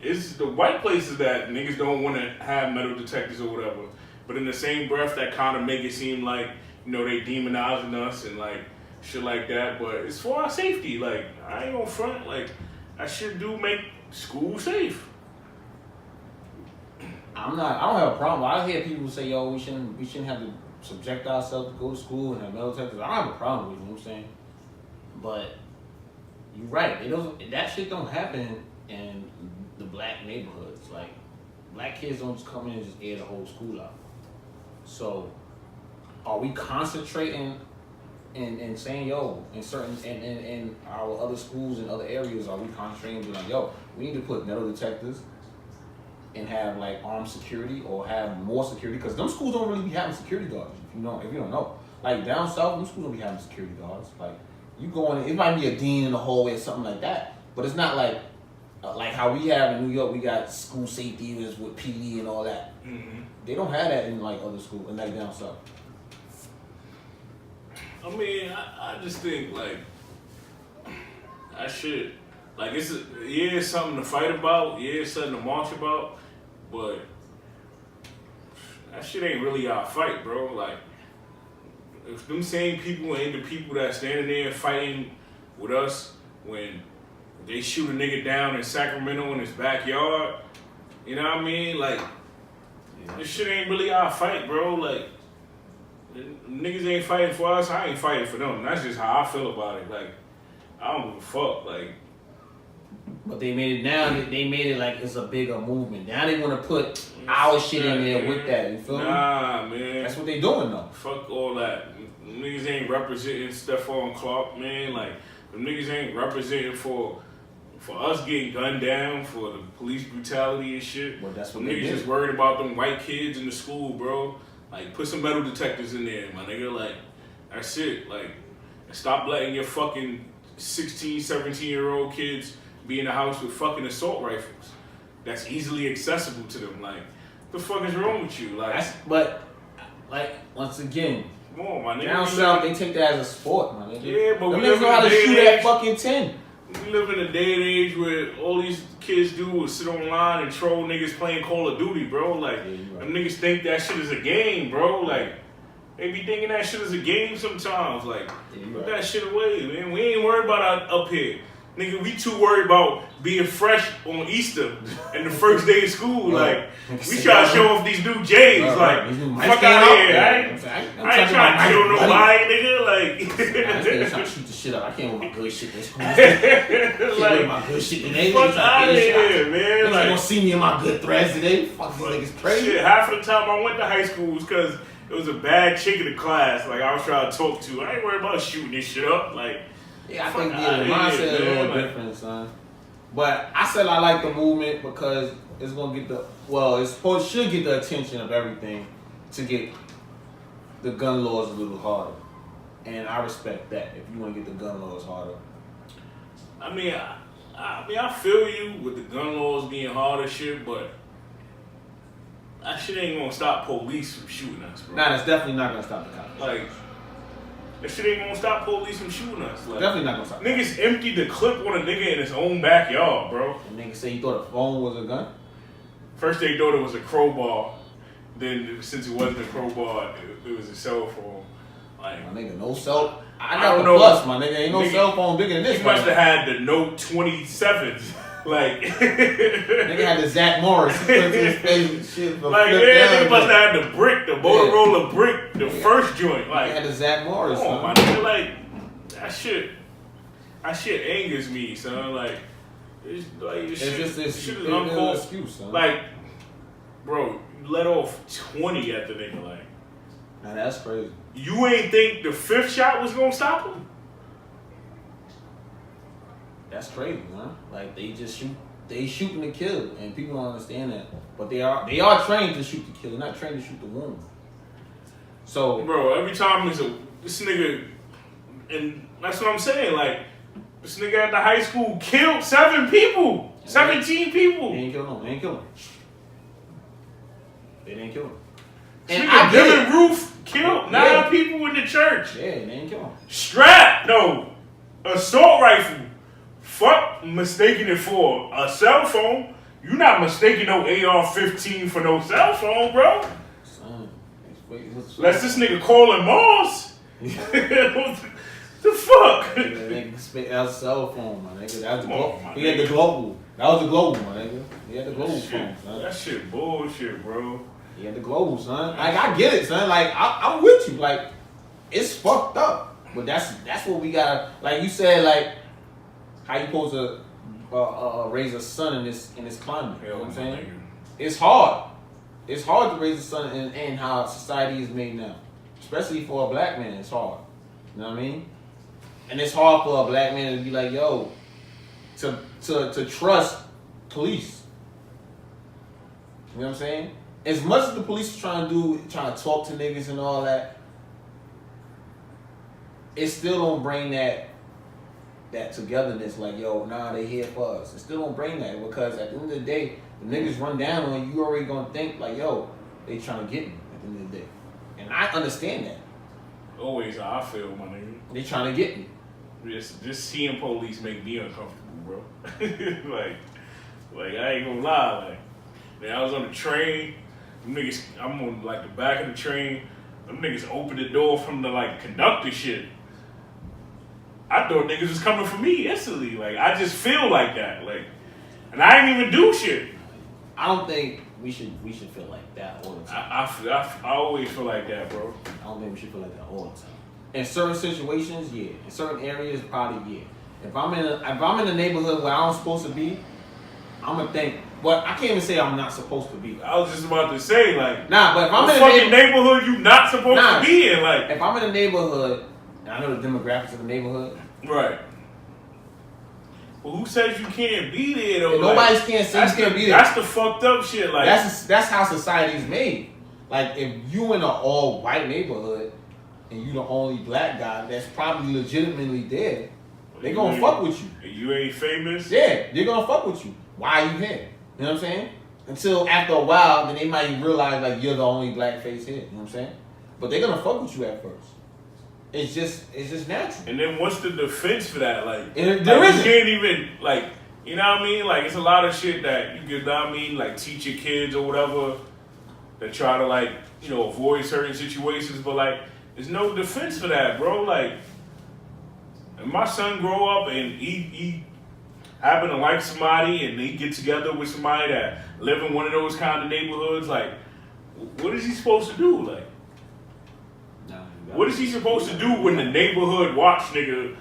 it's the white places that niggas don't want to have metal detectors or whatever. But in the same breath, that kind of make it seem like, you know, they demonizing us and like shit like that. But it's for our safety. Like, I ain't gonna front. Like, that shit do make school safe. I don't have a problem. I hear people say, yo, we shouldn't have to subject ourselves to go to school and have metal detectors. I don't have a problem with it, you know what I'm saying? But you're right. It doesn't. That shit don't happen in the black neighborhoods. Like, black kids don't just come in and just air the whole school out. So, are we concentrating and saying, yo, in certain in our other schools and other areas, are we concentrating and be like, yo, we need to put metal detectors and have like armed security or have more security? Because them schools don't really be having security guards. If you don't know, like down south, them schools don't be having security guards. Like, you go in, it might be a dean in the hallway or something like that, but it's not like how we have in New York. We got school safety with PD and all that. Mm-hmm. They don't have that in like other schools and like down south. I mean, I just think like that shit. Like, it's something to fight about. Yeah, it's something to march about. But that shit ain't really our fight, bro. Like, if them same people ain't the people that standing there and fighting with us when they shoot a nigga down in Sacramento in his backyard, you know what I mean? Like, this shit ain't really our fight, bro. Like, niggas ain't fighting for us, I ain't fighting for them. That's just how I feel about it. Like, I don't give a fuck. Like, but they made it now. They made it like it's a bigger movement. Now they want to put our shit in there with that. You feel me? Nah, man. That's what they doing though. Fuck all that. Niggas ain't representing Stephon Clark, man. Like, them niggas ain't representing for us getting gunned down, for the police brutality and shit. Well, that's what niggas just worried about them white kids in the school, bro. Like, put some metal detectors in there, my nigga. Like, that's it. Like, stop letting your fucking 16, 17-year-old kids be in the house with fucking assault rifles. That's easily accessible to them. Like, what the fuck is wrong with you? Like, but like, once again, come on, my nigga. Down south, they take that as a sport, my nigga. Yeah, but them we niggas know how to shoot that fucking 10. We live in a day and age where all these kids do is sit online and troll niggas playing Call of Duty, bro. Like, them niggas think that shit is a game, bro. Like, they be thinking that shit is a game sometimes. Like, put that shit away, man. We ain't worried about up here. Nigga, we too worried about being fresh on Easter and the first day of school. Like, we try to show off these new J's. Like, fuck out of here. I ain't trying to kill nobody, nigga. Like, I'm trying to shoot the shit up. I can't wear my good shit in school. I can't wear my good shit today. Fuck out of here, man. Like, gonna see me in my good threads today. Fuck these niggas crazy. Shit, half of the time I went to high school was because it was a bad chick in the class. Like, I was trying to talk to. I ain't worried about shooting this shit up. Like, yeah, I think the mindset is a little different, son. But I said I like the movement because it's gonna get should get the attention of everything to get the gun laws a little harder. And I respect that if you want to get the gun laws harder. I mean, I feel you with the gun laws being harder, shit, but that shit ain't gonna stop police from shooting us, bro. Nah, that's definitely not gonna stop the cops. Like, that shit ain't gonna stop police from shooting us. Like, definitely not gonna stop. Niggas emptied the clip on a nigga in his own backyard, bro. And niggas say he thought a phone was a gun? First they thought it was a crowbar. Then, since it wasn't a crowbar, it was a cell phone. Like, my nigga, no cell. I don't got know. the plus, my nigga. Ain't no cell phone bigger than this. He must have had the Note 27s. Like, nigga had the Zach Morris. He put it to his face and shit. Like, yeah, nigga must have had the brick, the Motorola brick, the first joint. Like, he had the Zach Morris. Come on, my nigga. Like, that shit angers me, son. Like, it's just this shit is uncalled. Excuse, son. Like, bro, you let off 20 at the nigga. Like, now that's crazy. You ain't think the fifth shot was gonna stop him? That's crazy, man. Like, they just shoot. They shooting to kill, and people don't understand that. But they are trained to shoot to kill. They're not trained to shoot to wound. So, bro, every time this nigga, and that's what I'm saying. Like, this nigga at the high school killed 7 people, 17 people. They ain't kill them. They didn't kill him. And Dylan Roof killed 9 people in the church. Yeah, they ain't kill him. Strap, no, assault rifle. Fuck mistaking it for a cell phone. You not mistaking no AR-15 for no cell phone, bro. Son, Unless this nigga calling Mars. The fuck? That was cell phone, my nigga. That was He had the global. That was the global, my nigga. He had the global phone, son. That shit bullshit, bro. He had the global, son. Like, I get it, son. Like, I'm with you. Like, it's fucked up. But that's what we gotta, like you said, like, how you supposed to raise a son in this climate. You know what I'm saying? It's hard. It's hard to raise a son in how society is made now. Especially for a black man, it's hard. You know what I mean? And it's hard for a black man to be like, yo, to trust police. You know what I'm saying? As much as the police are trying to talk to niggas and all that, it still don't bring that togetherness. Like, yo, nah, they here for us. It still don't bring that, because at the end of the day, the niggas run down on you, you already gonna think like, yo, they trying to get me at the end of the day. And I understand that. Always how I feel, my nigga. They trying to get me. Just seeing police make me uncomfortable, bro. like I ain't gonna lie. Like, man, I was on the train. Them niggas, I'm on like the back of the train. Them niggas opened the door from the like conductor shit. I thought niggas was coming for me instantly. Like, I just feel like that. Like, and I ain't even do shit. I don't think we should feel like that all the time. I always feel like that, bro. I don't think we should feel like that all the time. In certain situations, yeah. In certain areas, probably yeah. If I'm in a neighborhood where I'm supposed to be, I'm gonna think. But I can't even say I'm not supposed to be. I was just about to say, like, nah. But if I'm in a fucking neighborhood you not supposed to be in, like, if I'm in a neighborhood and I know the demographics of the neighborhood, right. Well, who says you can't be there though? Nobody can't say you can't be there. That's the fucked up shit. Like, that's how society's made. Like, if you in an all white neighborhood and you the only black guy that's probably legitimately there, they gonna fuck with you. You ain't famous? Yeah, they're gonna fuck with you. Why are you here? You know what I'm saying? Until after a while, then they might realize like you're the only black face here. You know what I'm saying? But they're gonna fuck with you at first. It's just natural. And then what's the defense for that? Like, there you isn't. can't even, like, you know what I mean? Like, it's a lot of shit that you can, I mean, like, teach your kids or whatever that try to, like, you know, avoid certain situations. But, like, there's no defense for that, bro. Like, if my son grow up and he happen to like somebody and they get together with somebody that live in one of those kind of neighborhoods, like, what is he supposed to do? Like, what is he supposed to do when the neighborhood watch nigga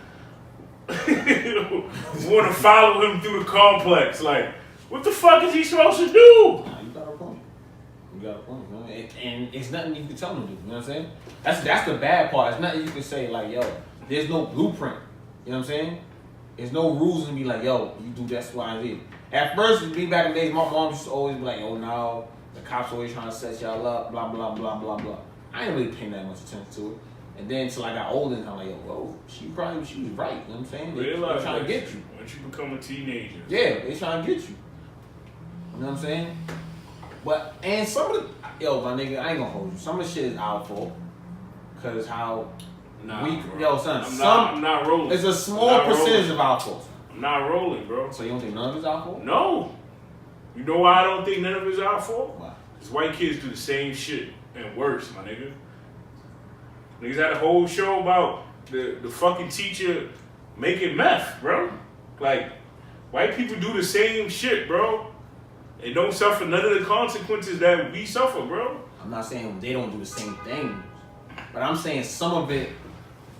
want to follow him through the complex? Like, what the fuck is he supposed to do? Nah, you got a point. You got a point, you know? And it's nothing you can tell him to do. You know what I'm saying? That's the bad part. It's nothing you can say like, yo, there's no blueprint. You know what I'm saying? There's no rules to be like, yo, you do this, Y, and Z. At first, me back in the days, my mom used to always be like, oh no, the cops always trying to set y'all up, blah, blah, blah, blah, blah. I ain't really paying that much attention to it. And then until I got older, and I'm like, yo, whoa, she was right. You know what I'm saying? They're trying to get you. Once you become a teenager. Yeah, they trying to get you. You know what I'm saying? But, and some of the, yo, my nigga, I ain't gonna hold you. Some of the shit is our fault. Because how yo, son, I'm not rolling. It's a small percentage of our fault. I'm not rolling, bro. So you don't think none of it's our fault? No. You know why I don't think none of it's our fault? Why? Because white kids do the same shit and worse, my nigga. Niggas had a whole show about the fucking teacher making meth, bro. Like, white people do the same shit, bro. They don't suffer none of the consequences that we suffer, bro. I'm not saying they don't do the same thing, but I'm saying some of it.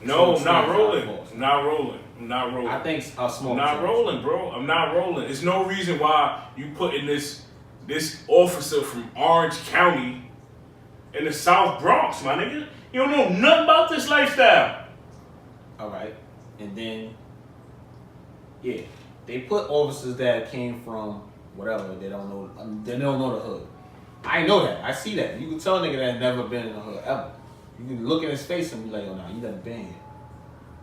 No, I'm not rolling. I'm not rolling. I think a small. I'm not rolling, bro. I'm not rolling. There's no reason why you put in this officer from Orange County in the South Bronx, my nigga. You don't know nothing about this lifestyle. All right, and then yeah, they put officers that came from whatever. They don't know. They don't know the hood. I know that. I see that. You can tell a nigga that never been in the hood ever. You can look in his face and be like, oh, nah, you never been here.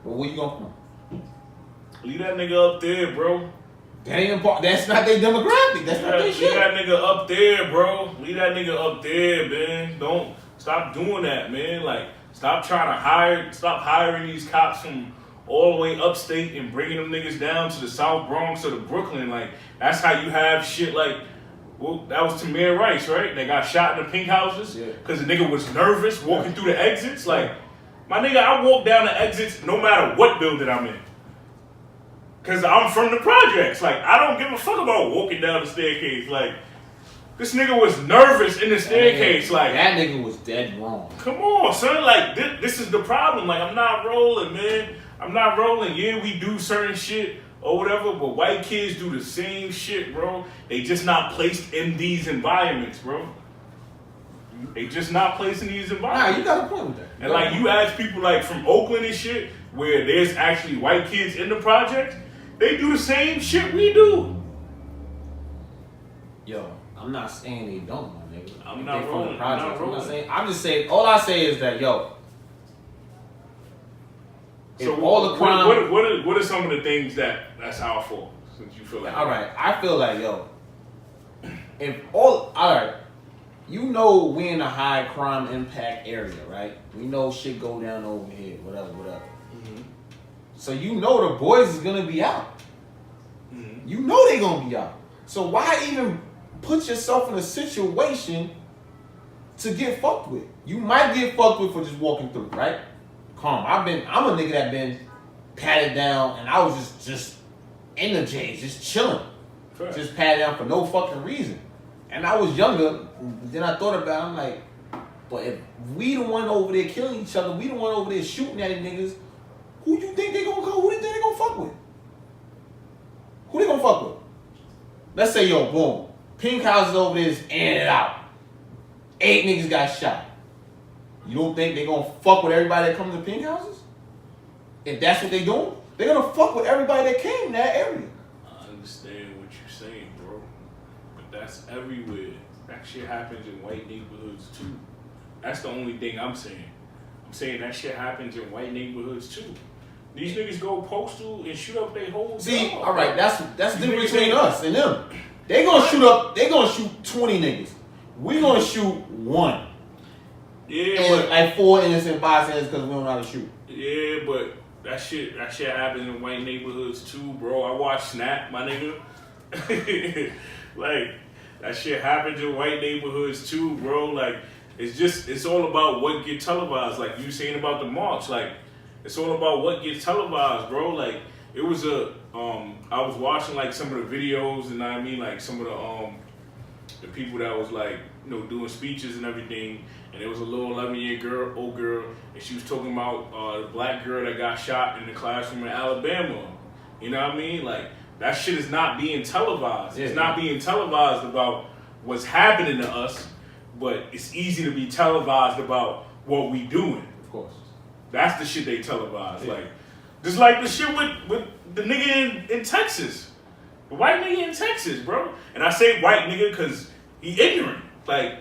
But where you going from? Leave that nigga up there, bro. That ain't important. That's not their demographic. That's not their shit. Leave that nigga up there, bro. Leave that nigga up there, man. Stop doing that, man. Like, stop hiring these cops from all the way upstate and bringing them niggas down to the South Bronx or to Brooklyn. Like, that's how you have shit like, well, that was Tamir Rice, right? They got shot in the pink houses because the nigga was nervous walking through the exits. Like, my nigga, I walk down the exits no matter what building I'm in. Because I'm from the projects. Like, I don't give a fuck about walking down the staircase. Like, this nigga was nervous in the staircase. Like, that nigga was dead wrong. Come on, son. Like, this is the problem. Like, I'm not rolling, man. I'm not rolling. Yeah, we do certain shit or whatever, but white kids do the same shit, bro. They just not placed in these environments, bro. They just not placed in these environments. Nah, you got a point with that. And like, you ask people like from Oakland and shit, where there's actually white kids in the projects, they do the same shit we do. Yo, I'm not saying they don't, my nigga. I'm not rolling. I'm just saying, all I say is that, yo, so all the crime, what are some of the things that's our fault? Since you feel like, all right, I feel like, yo, all right, you know we in a high crime impact area, right? We know shit go down over here, whatever. Mm-hmm. So you know the boys is gonna be out. Mm-hmm. You know they gonna be out. So why even put yourself in a situation to get fucked with? You might get fucked with for just walking through, right? Calm. I'm a nigga that been patted down and I was just in the J's, just chilling. Sure. Just patted down for no fucking reason. And I was younger, then I thought about it, I'm like, but if we the one over there killing each other, we the one over there shooting at the niggas, who you think they gonna go? Who do you think they gonna fuck with? Who they gonna fuck with? Let's say, yo, boom, pink houses over there is in and out. 8 niggas got shot. You don't think they gonna fuck with everybody that comes to pink houses? If that's what they doing, they gonna fuck with everybody that came in that area. I understand what you're saying, bro. But that's everywhere. That shit happens in white neighborhoods too. That's the only thing I'm saying. I'm saying that shit happens in white neighborhoods too. These niggas go postal and shoot up their whole See, dog. all right, that's the difference between us and them. They gonna shoot 20 niggas. We gonna shoot 1. Yeah, and but like 4 innocent bystanders because we don't know how to shoot. Yeah, but that shit happens in white neighborhoods too, bro. I watch Snap, my nigga. Like, that shit happens in white neighborhoods too, bro. Like, it's all about what gets televised. Like you saying about the march, like, it's all about what gets televised, bro. Like, it was I was watching like some of the videos, and I mean like some of the people that was like, you know, doing speeches and everything. And there was a little 11-year-old girl, and she was talking about the black girl that got shot in the classroom in Alabama. You know what I mean? Like, that shit is not being televised. It's not being televised about what's happening to us, but it's easy to be televised about what we doing. Of course. That's the shit they televise. Yeah. Like, just like the shit with the nigga in Texas. The white nigga in Texas, bro. And I say white nigga because he ignorant. Like,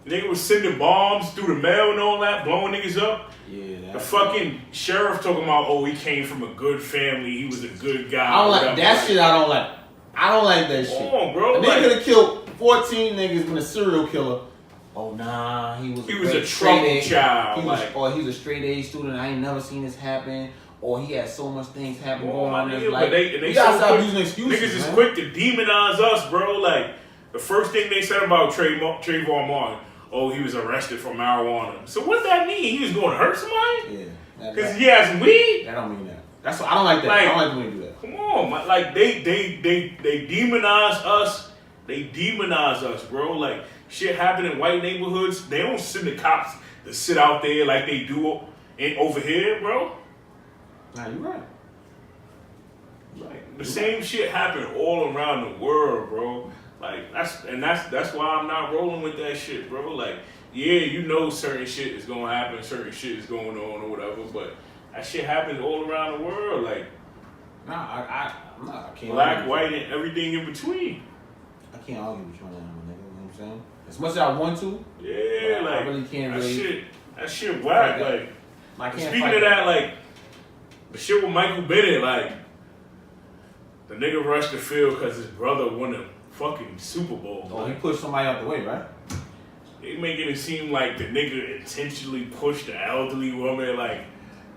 nigga was sending bombs through the mail and all that, blowing niggas up. Yeah. The fucking sheriff talking about, oh, he came from a good family, he was a good guy. I don't like that shit. I don't like that shit. Come on, bro. A nigga could have killed 14 niggas when a serial killer. Oh nah, he was a troubled child. Or he was a straight A student. I ain't never seen this happen. Or he had so much things happen going on in his life. They gotta stop using excuses. Niggas is quick to demonize us, bro. Like, the first thing they said about Trayvon Martin, oh, he was arrested for marijuana. So what does that mean? He was going to hurt somebody? Yeah. Because he has some weed? That don't mean that. That's what I don't like that. I don't like when they do that. Come on, like they demonize us. They demonize us, bro. Like, shit happen in white neighborhoods. They don't send the cops to sit out there like they do over here, bro. Nah, you're right. Like, the same shit happen all around the world, bro. Like, that's why I'm not rolling with that shit, bro. Like, yeah, you know certain shit is gonna happen, certain shit is going on or whatever, but that shit happens all around the world. Like, I can't. Black, white, and everything in between. I can't argue with you on that, nigga. You know what I'm saying? As much as I want to, yeah, like, I really can't. That shit whack. Like, speaking of that, like, the shit with Michael Bennett, like, the nigga rushed the field because his brother won a fucking Super Bowl. Oh, he pushed somebody out the way, right? they making it seem like the nigga intentionally pushed the elderly woman. Like,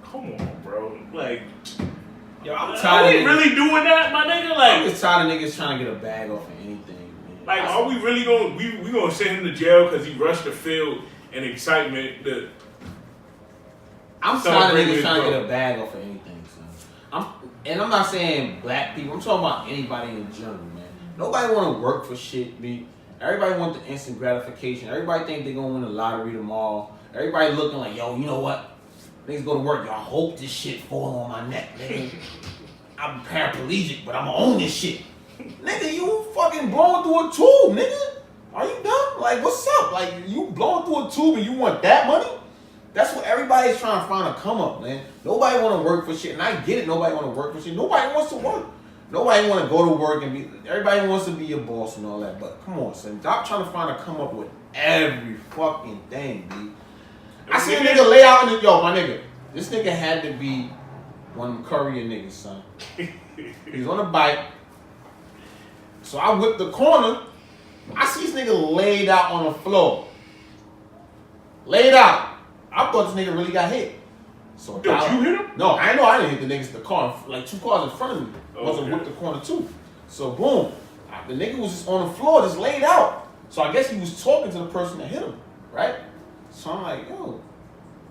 come on, bro. Like, yo, I'm are tired we of really doing that, my nigga? Like, I'm just tired of niggas trying to get a bag off of anything, man. like, are we really going? We gonna send him to jail because he rushed the field and excitement? I'm tired of niggas trying to get a bag off of anything, son. I'm not saying black people. I'm talking about anybody in general, man. Nobody want to work for shit, B. Everybody want the instant gratification. Everybody think they gonna win the lottery tomorrow. Everybody looking like, yo, you know what? Niggas go to work. Y'all hope this shit fall on my neck, nigga. I'm paraplegic, but I'ma own this shit. Nigga, you fucking blowing through a tube, nigga. Are you dumb? Like, what's up? Like, you blowing through a tube and you want that money? That's what everybody's trying to find a come up, man. Nobody want to work for shit, and I get it. Nobody want to work for shit. Nobody wants to work. Nobody want to go to work and be. Everybody wants to be your boss and all that. But come on, son. Stop trying to find a come up with every fucking thing, B. I see a nigga lay out in the my nigga. This nigga had to be one of them courier niggas, son. He's on a bike. So I whipped the corner. I see this nigga laid out on the floor. Laid out. I thought this nigga really got hit. So did you hit him? No, I know I didn't hit the niggas. The car, like 2 cars in front of me, wasn't whipped the corner too. So boom, the nigga was just on the floor, just laid out. So I guess he was talking to the person that hit him, right? So I'm like, yo.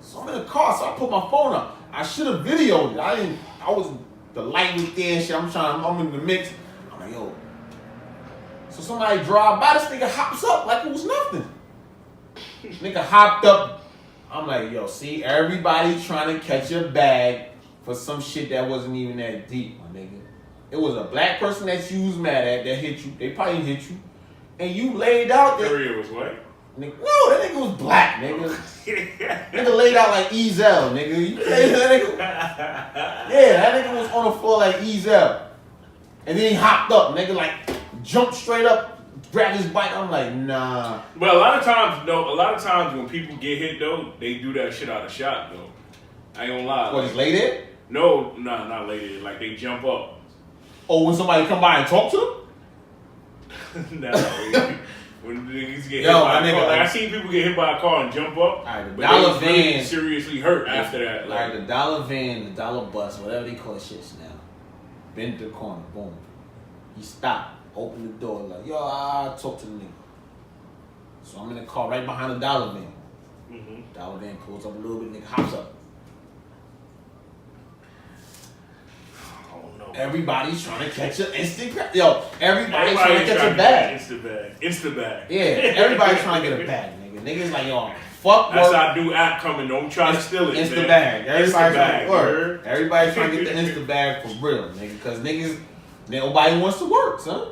So I'm in the car, so I put my phone up. I should have videoed it. The light was there and shit. I'm in the mix. I'm like, yo. So somebody drive by, this nigga hops up like it was nothing. Nigga hopped up. I'm like, yo, see, everybody trying to catch a bag for some shit that wasn't even that deep, my nigga. It was a black person that you was mad at that hit you. They probably hit you. And you laid out there. Area was white? Nigga, no, that nigga was black, nigga. Nigga laid out like Ezel, nigga. You that nigga? Yeah, that nigga was on the floor like Ezel. And then he hopped up, nigga, like jumped straight up. Grab his bike, I'm like, nah. But a lot of times when people get hit though, they do that shit out of shock though. I ain't gonna lie. What, just lay there? No, not lay there. Like they jump up. Oh, when somebody come by and talk to them? No. When niggas get hit Yo, by a nigga, car. Like, I seen people get hit by a car and jump up. Alright, the but dollar they was really van. seriously hurt after that. Like, Alright, the dollar van, the dollar bus, whatever they call shits now. Bent the corner, boom. He stopped. Open the door, like, yo, I talk to the nigga. So I'm in the car right behind the dollar van. mm-hmm. Dollar van pulls up a little bit, nigga hops up. Oh no. Everybody's trying to catch an Instagram. Yo, everybody's trying to catch a bag. Instabag. Yeah, everybody's trying to get a bag, nigga. Niggas like, yo, fuck That's work. our new app coming. Don't try to steal it, Instabag. man. Everybody's trying to work. Word. Everybody's trying to get the Instabag for real, nigga. Because niggas, nobody wants to work, son.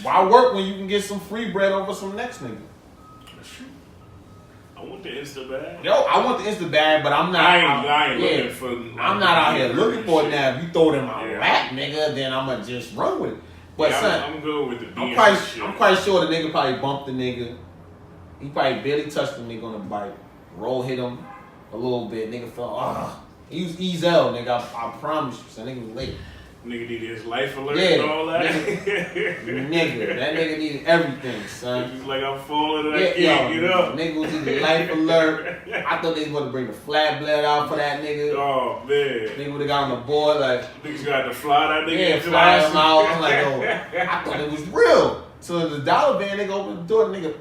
Why work when you can get some free bread over some next nigga? I want the Instabag. Yo, I want the Instabag, but I'm not. I ain't looking for. I'm not out here looking for it shit. now. If you throw it in my Yeah. lap, nigga, then I'ma just run with it. But Yeah, son, I'm good with the I'm quite sure the nigga probably bumped the nigga. He probably barely touched the nigga on the bike. Roll hit him a little bit. Nigga fell. He was Ezel, nigga. I promise you, son. Nigga was late. Nigga needed his life alert Yeah, and all that. Nigga, that nigga needed everything, son. He's like, I'm falling and I Yeah, can't yo, get up. nigga was either life alert. I thought they was going to bring the flat blade out for that nigga. Oh, man. Nigga would have got on the board like, Niggas got to fly that nigga. yeah, into fly the him out. I'm like, oh, I thought it was real. So the dollar van, nigga opened the door, the nigga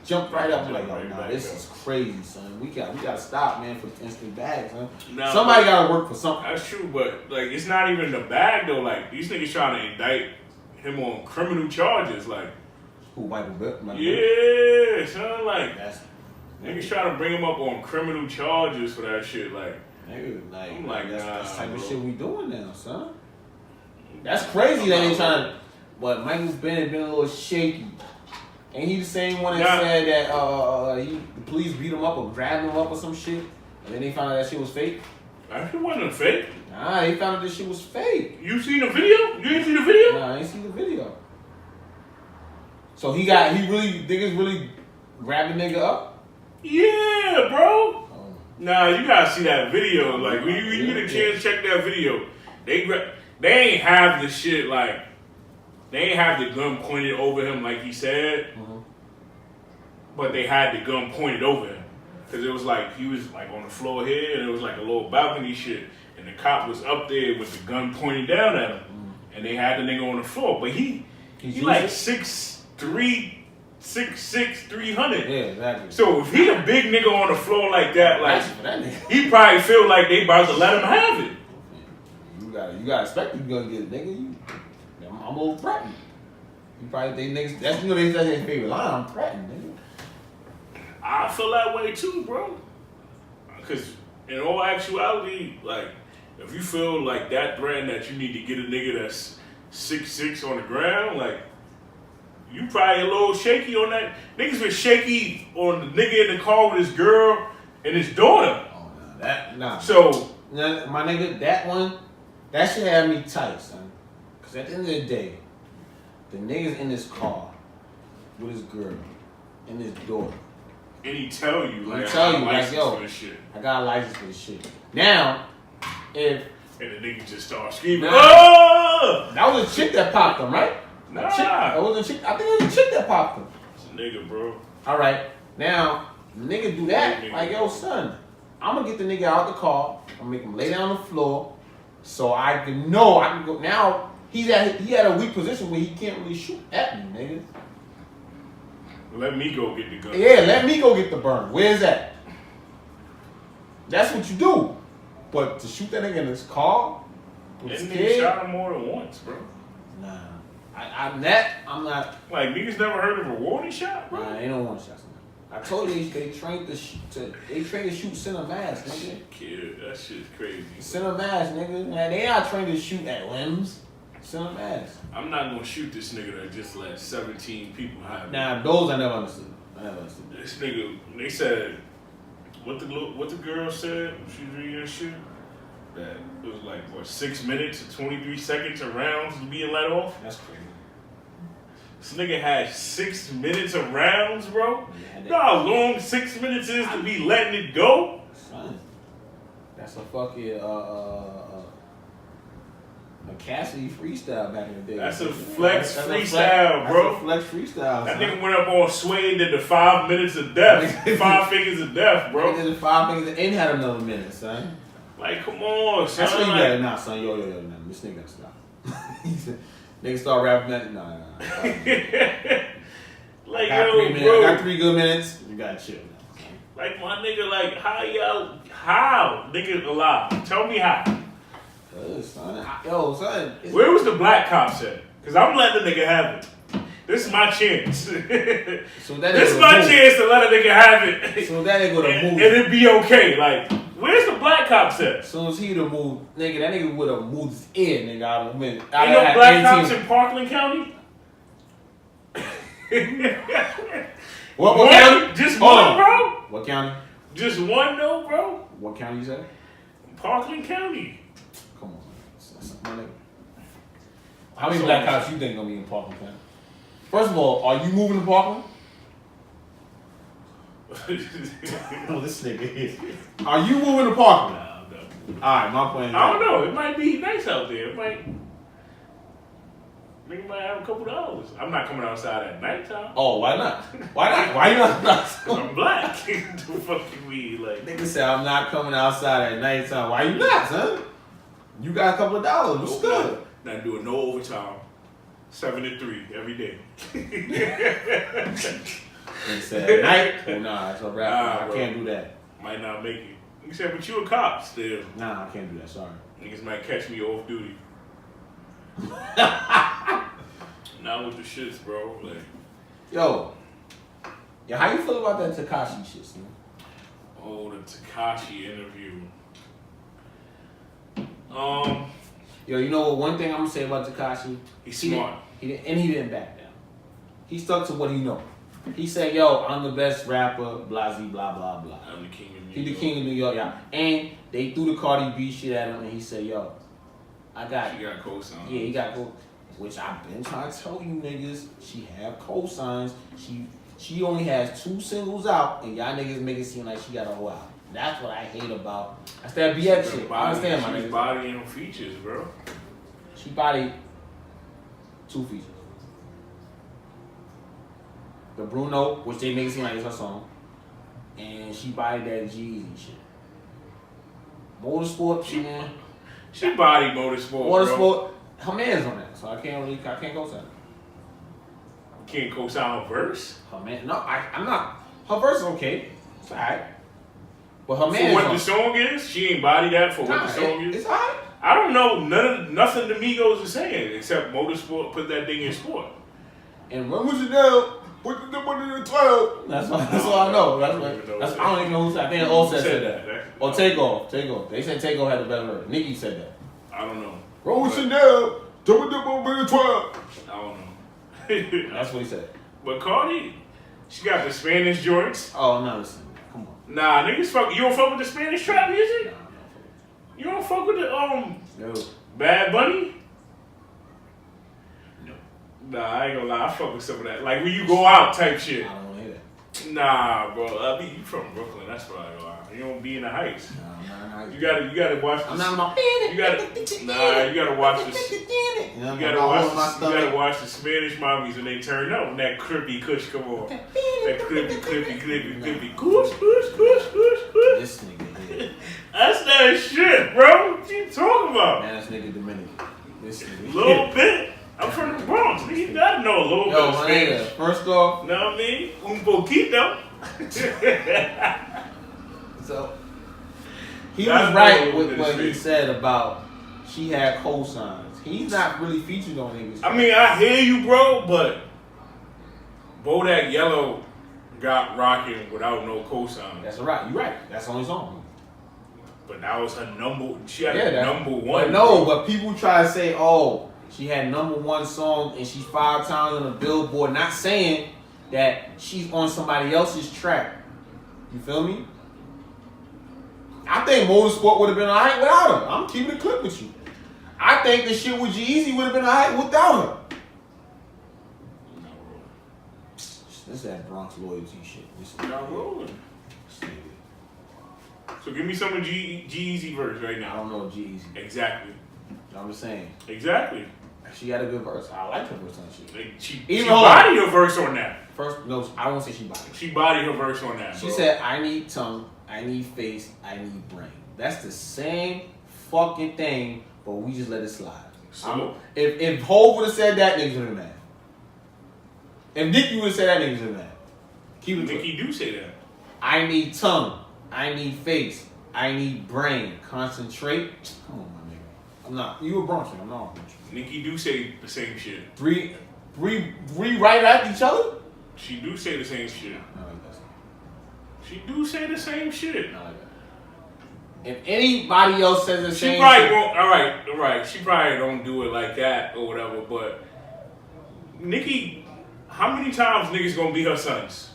jumped right up. I'm like, oh, nah, this is crazy, son. We got to stop, man, for instant bags, son. Nah, Somebody got to work for something. That's true, but like it's not even the bag though. Like these niggas trying to indict him on criminal charges. Like, Who, Michael Bill? yeah, son. Like That's niggas trying to bring him up on criminal charges for that shit. Like, nigga, like, I'm like, that's the type nah, of bro. shit we doing now, son. That's crazy that they trying to. But Michael Bennett been a little shaky. Ain't he the same one that said that the police beat him up or grabbed him up or some shit? And then they found out that shit was fake? that shit wasn't fake. Nah, they found out that shit was fake. You seen the video? You didn't see the video? Nah, I ain't seen the video. So niggas really grabbed the nigga up? Yeah, bro. Oh. Nah, you gotta see that video. Like when you get a chance, check that video. They ain't have the shit like. They ain't have the gun pointed over him like he said. Mm-hmm. but they had the gun pointed over him. Because it was like, he was like on the floor here, and it was like a little balcony shit. And the cop was up there with the gun pointed down at him. And they had the nigga on the floor. But he like 6'3", 6'6", 300. Yeah, exactly. So if he a big nigga on the floor like that, like, that nigga. he probably feel like they about to let him have it. You gotta expect you gonna get it, nigga. I'm over threatened. You probably think niggas, that's, you know, they say their favorite line, I'm threatened, nigga. I feel that way too, bro. Because in all actuality, like, if you feel like that threatened that you need to get a nigga that's 6'6" on the ground, like, you probably a little shaky on that. Niggas been shaky on the nigga in the car with his girl and his daughter. Oh, nah. So, now, my nigga, that one, that shit had me tight, son. Because at the end of the day, the nigga's in his car with his girl and his daughter. and he tell you, like, like, yo, for this shit. I got a license for this shit. Now, if... And the nigga just start screaming, Nah. oh! That was a chick that popped him, right? Nah. That was a chick. I think it was a chick that popped him. It's a nigga, bro. All right. Now, the nigga do that. Nigga. Like, yo, son, I'm going to get the nigga out the car. I'm going to make him lay down on the floor so I can know I can go. Now, he had a weak position where he can't really shoot at me, nigga. Let me go get the gun. Yeah, let me go get the burn. Where's that? That's what you do. But to shoot that nigga in his car with his And kid? nigga shot him more than once, bro. Nah. I'm not. Like, niggas never heard of a warning shot, bro? Nah, ain't no one shots. I told you they trained to shoot center mass, nigga. Kid, that shit's crazy. Center mass, nigga. Man, they not trained to shoot at limbs. Center mass. I'm not gonna shoot this nigga that just let 17 people have it. Nah, those I never understood. This nigga, they said, what the girl said, she was reading that shit, that it was like, what, 6 minutes and 23 seconds of rounds being let off? That's crazy. This nigga had 6 minutes of rounds, bro? Yeah, You know how long 6 minutes is to be letting it go? Son, that's a fucking a Cassidy freestyle back in the day. That's a flex freestyle, bro. That's a flex freestyle. That son. nigga went up on Sway and did the 5 minutes of death. 5 figures of death, bro. They did the 5 fingers and had another minute, son. Like, come on, son. That's what you like, gotta nah, son. Yo, nah, this nigga gotta stop. He said, nigga start rapping that. Nah. Like, I got 3 minutes. bro. I got 3 good minutes. You gotta chill now. Like, my nigga, like, how? Nigga alive. Tell me how. Son, son. Where was the black cops at? Because I'm letting the nigga have it. This is my chance. So that This is my chance to let a nigga have it. So that nigga would have moved. And it'd be okay. Like, where's the black cops at? As soon as he would have moved, nigga, that nigga would have moved his ear, nigga. Out of a minute. Ain't no black cops in Parkland County? What One? county? Just Hold one, on. bro? What county? Just one, though, bro? What county you said? Parkland County. Come on, man. That's my nigga. How many black cops you think gonna be in Parkland County? First of all, are you moving to Parkland? Oh, this nigga is. Are you moving to Parkland? Nah, no. Alright, my point is. I don't know. It might be nice out there. It might. Nigga might have a couple dollars. I'm not coming outside at nighttime. Oh, why not? Why not? Why you not? Cause I'm black. The fucking weed, like. Nigga said I'm not coming outside at nighttime. Why you not, son? You got a couple of dollars. What's good? Not doing no overtime. 7 to 3 every day. Nigga said at night? Oh, nah, it's a wrap. Nah, I bro. can't do that. Might not make it. Nigga said, but you a cop still. Nah, I can't do that. Sorry. Niggas might catch me off duty. Not with the shits, bro. Like, Yo, how you feel about that Tekashi shit, man? oh, the Tekashi interview. Yo, you know what? One thing I'm gonna say about Tekashi, He's smart. He didn't back down. He stuck to what he know. He said, "Yo, I'm the best rapper." Blah blah blah blah. I'm the king of New He York. the king of New York, yeah. And they threw the Cardi B shit at him, and he said, "Yo, I got She got cosigns. Yeah, he got co. Which I've been trying to tell you niggas, she have cosigns. She only has 2 singles out, and y'all niggas make it seem like she got a whole album. That's what I hate about. That's that BX shit. I understand, my She's niggas. bodying features, bro. She bodied 2 features. the Bruno, which they make it seem like it's her song, and she bodied that Jeezy shit. Motorsport, man. She bodied Motorsport. Motorsport. Bro. Her man's on that, so I can't go to that. Can't co-sign her verse. Her man, no, I'm not. Her verse is okay. It's alright. But her man. For what the song is, she ain't bodied that for what the song is. It's alright. I don't know nothing the Migos is saying except Motorsport put that thing in sport. And when was it down? Put the number in the 12. That's all I know. I don't even know who said. I think Offset said that. Or Takeoff. They said Takeoff had the better verse. Nicki said that. I don't know. When was it down? Put the number in the 12. I don't know. That's what he said. But Cardi, she got the Spanish joints. Oh, I'm not listening. Come on. Nah, niggas fuck. You don't fuck with the Spanish trap music? Nah, I'm not You don't fuck with the No. Bad Bunny? No. Nah, I ain't gonna lie. I fuck with some of that. Like when you go out type shit. I don't want to hear that. Nah, bro. I mean, you from Brooklyn. That's why I go out. You don't be in the Heights. Nah, I'm not in the Heights. You gotta watch this. I'm not in my You gotta watch this. You gotta watch the Spanish mommies when they turn up when that crippy kush come on. That crippy kush. This nigga here. That's that shit, bro. What you talking about? Man, this nigga Dominican. This nigga. Little bit. I'm from the Bronx. Nigga, you gotta know a little bit of Spanish. Nigga, first off. Know what I mean? Un poquito. So he was right with what he said about she had cosigns. He's not really featured on niggas. I mean, I hear you, bro, but Bodak Yellow got rocking without no cosign. That's right. You're right. That's the only song. But that was her number. She had a number one. But no, but people try to say, oh, she had number one song and she's 5 times on the Billboard. Not saying that she's on somebody else's track. You feel me? I think Motorsport would have been alright without her. I'm keeping the clip with you. I think the shit with Jeezy would have been alright without her. This is that Bronx loyalty shit. Not rolling. So give me some of Jeezy verse right I now. don't know Jeezy. Exactly. I'm just saying. Exactly. She had a good verse. I like her verse on shit. Like, she Even bodied her verse on that. First, no, I won't say she bodied. She bodied her verse on that. She bro. said, I need tongue, I need face, I need brain. That's the same fucking thing, but we just let it slide. So, if Hov would have said that, niggas would have been mad. If Nicki would have said that, niggas would have been mad. Keep it Nicki do say that. I need tongue, I need face, I need brain. Concentrate. Come on, my nigga. I'm not. You a Bronx man, I'm not. Nicki do say the same shit. Three right at each other? She do say the same shit. Not like that. She do say the same shit. Not like that. If anybody else says the same She probably shit, won't. All right. She probably don't do it like that or whatever. But Nicki, how many times niggas gonna be her sons?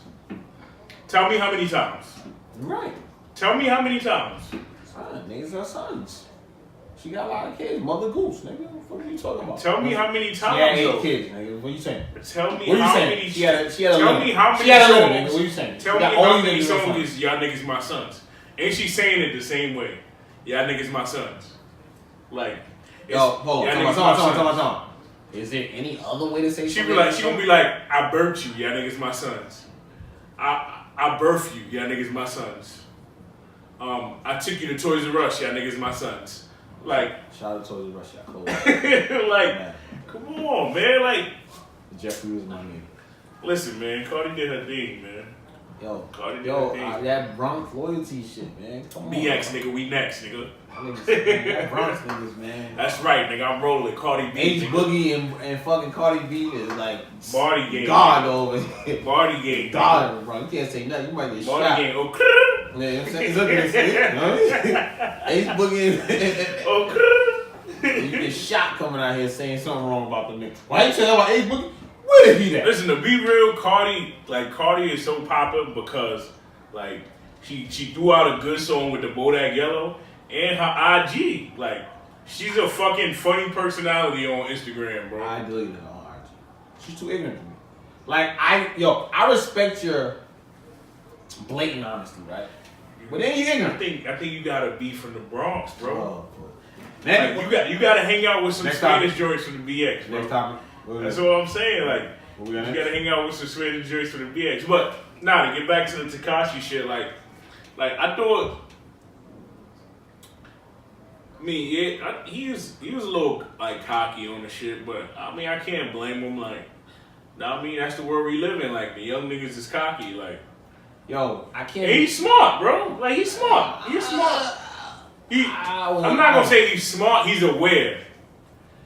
Tell me how many times. right. Tell me how many times. Son, niggas are sons. She got a lot of kids. Mother Goose, nigga. What the fuck are you talking about? Tell me how many times. She had 8 though. kids, nigga. What you saying? Tell me What you how saying? many. She had a tell limit. me how many She had a limit, songs. nigga. What you saying? Tell She me got how only many niggas songs sons. is y'all niggas my sons. Ain't she saying it the same way? Y'all niggas my sons. Like, Yo, hold on. y'all Come on. Is there any other way to say She something? be like, she gonna be like, I birthed you, y'all niggas my sons. I birthed you, y'all niggas my sons. I took you to Toys R Us, y'all niggas my sons. Like, shout out to Toys R Us, y'all close. like, Man. come on, man. Like, Jeffrey was my nigga. listen, man. Cardi did her thing, man. Cardi did her thing. That Bronx loyalty shit, man. Come on. BX, nigga, we next, nigga. That Bronx niggas, man. That's right, nigga. I'm rolling. Cardi B. H nigga. Boogie and fucking Cardi B is like Barty game. God over here. Barty game. God, bro. You can't say nothing. You might get Barty shot. game. Oh, Yeah, you know what I'm saying? Look at this shit. You know what I mean? H Boogie. oh, You get shot coming out here saying something wrong about the nigga. Why you saying about H Boogie? Where did he at? Listen, to be real, Cardi is so popular because, like, she threw out a good song with the Bodak Yellow and her IG. Like, she's a fucking funny personality on Instagram, bro. I deleted her on IG. She's too ignorant to me. Like, I respect your blatant honesty, right? But then you ignorant. I think you gotta be from the Bronx, bro. Oh, Like, you gotta hang out with some Next Spanish topic. joints from the BX, bro. Next topic. That's what I'm saying. Like, You gotta hang out with some Swedish joints for the BX. But nah, to get back to the Tekashi shit, like I thought. I mean, yeah, he was a little like cocky on the shit, but I mean, I can't blame him. Like, I mean, that's the world we live in. Like, the young niggas is cocky. Like, yo, I can't. And he's smart, bro. Like, he's smart. He's smart. I'm not gonna say he's smart. He's aware.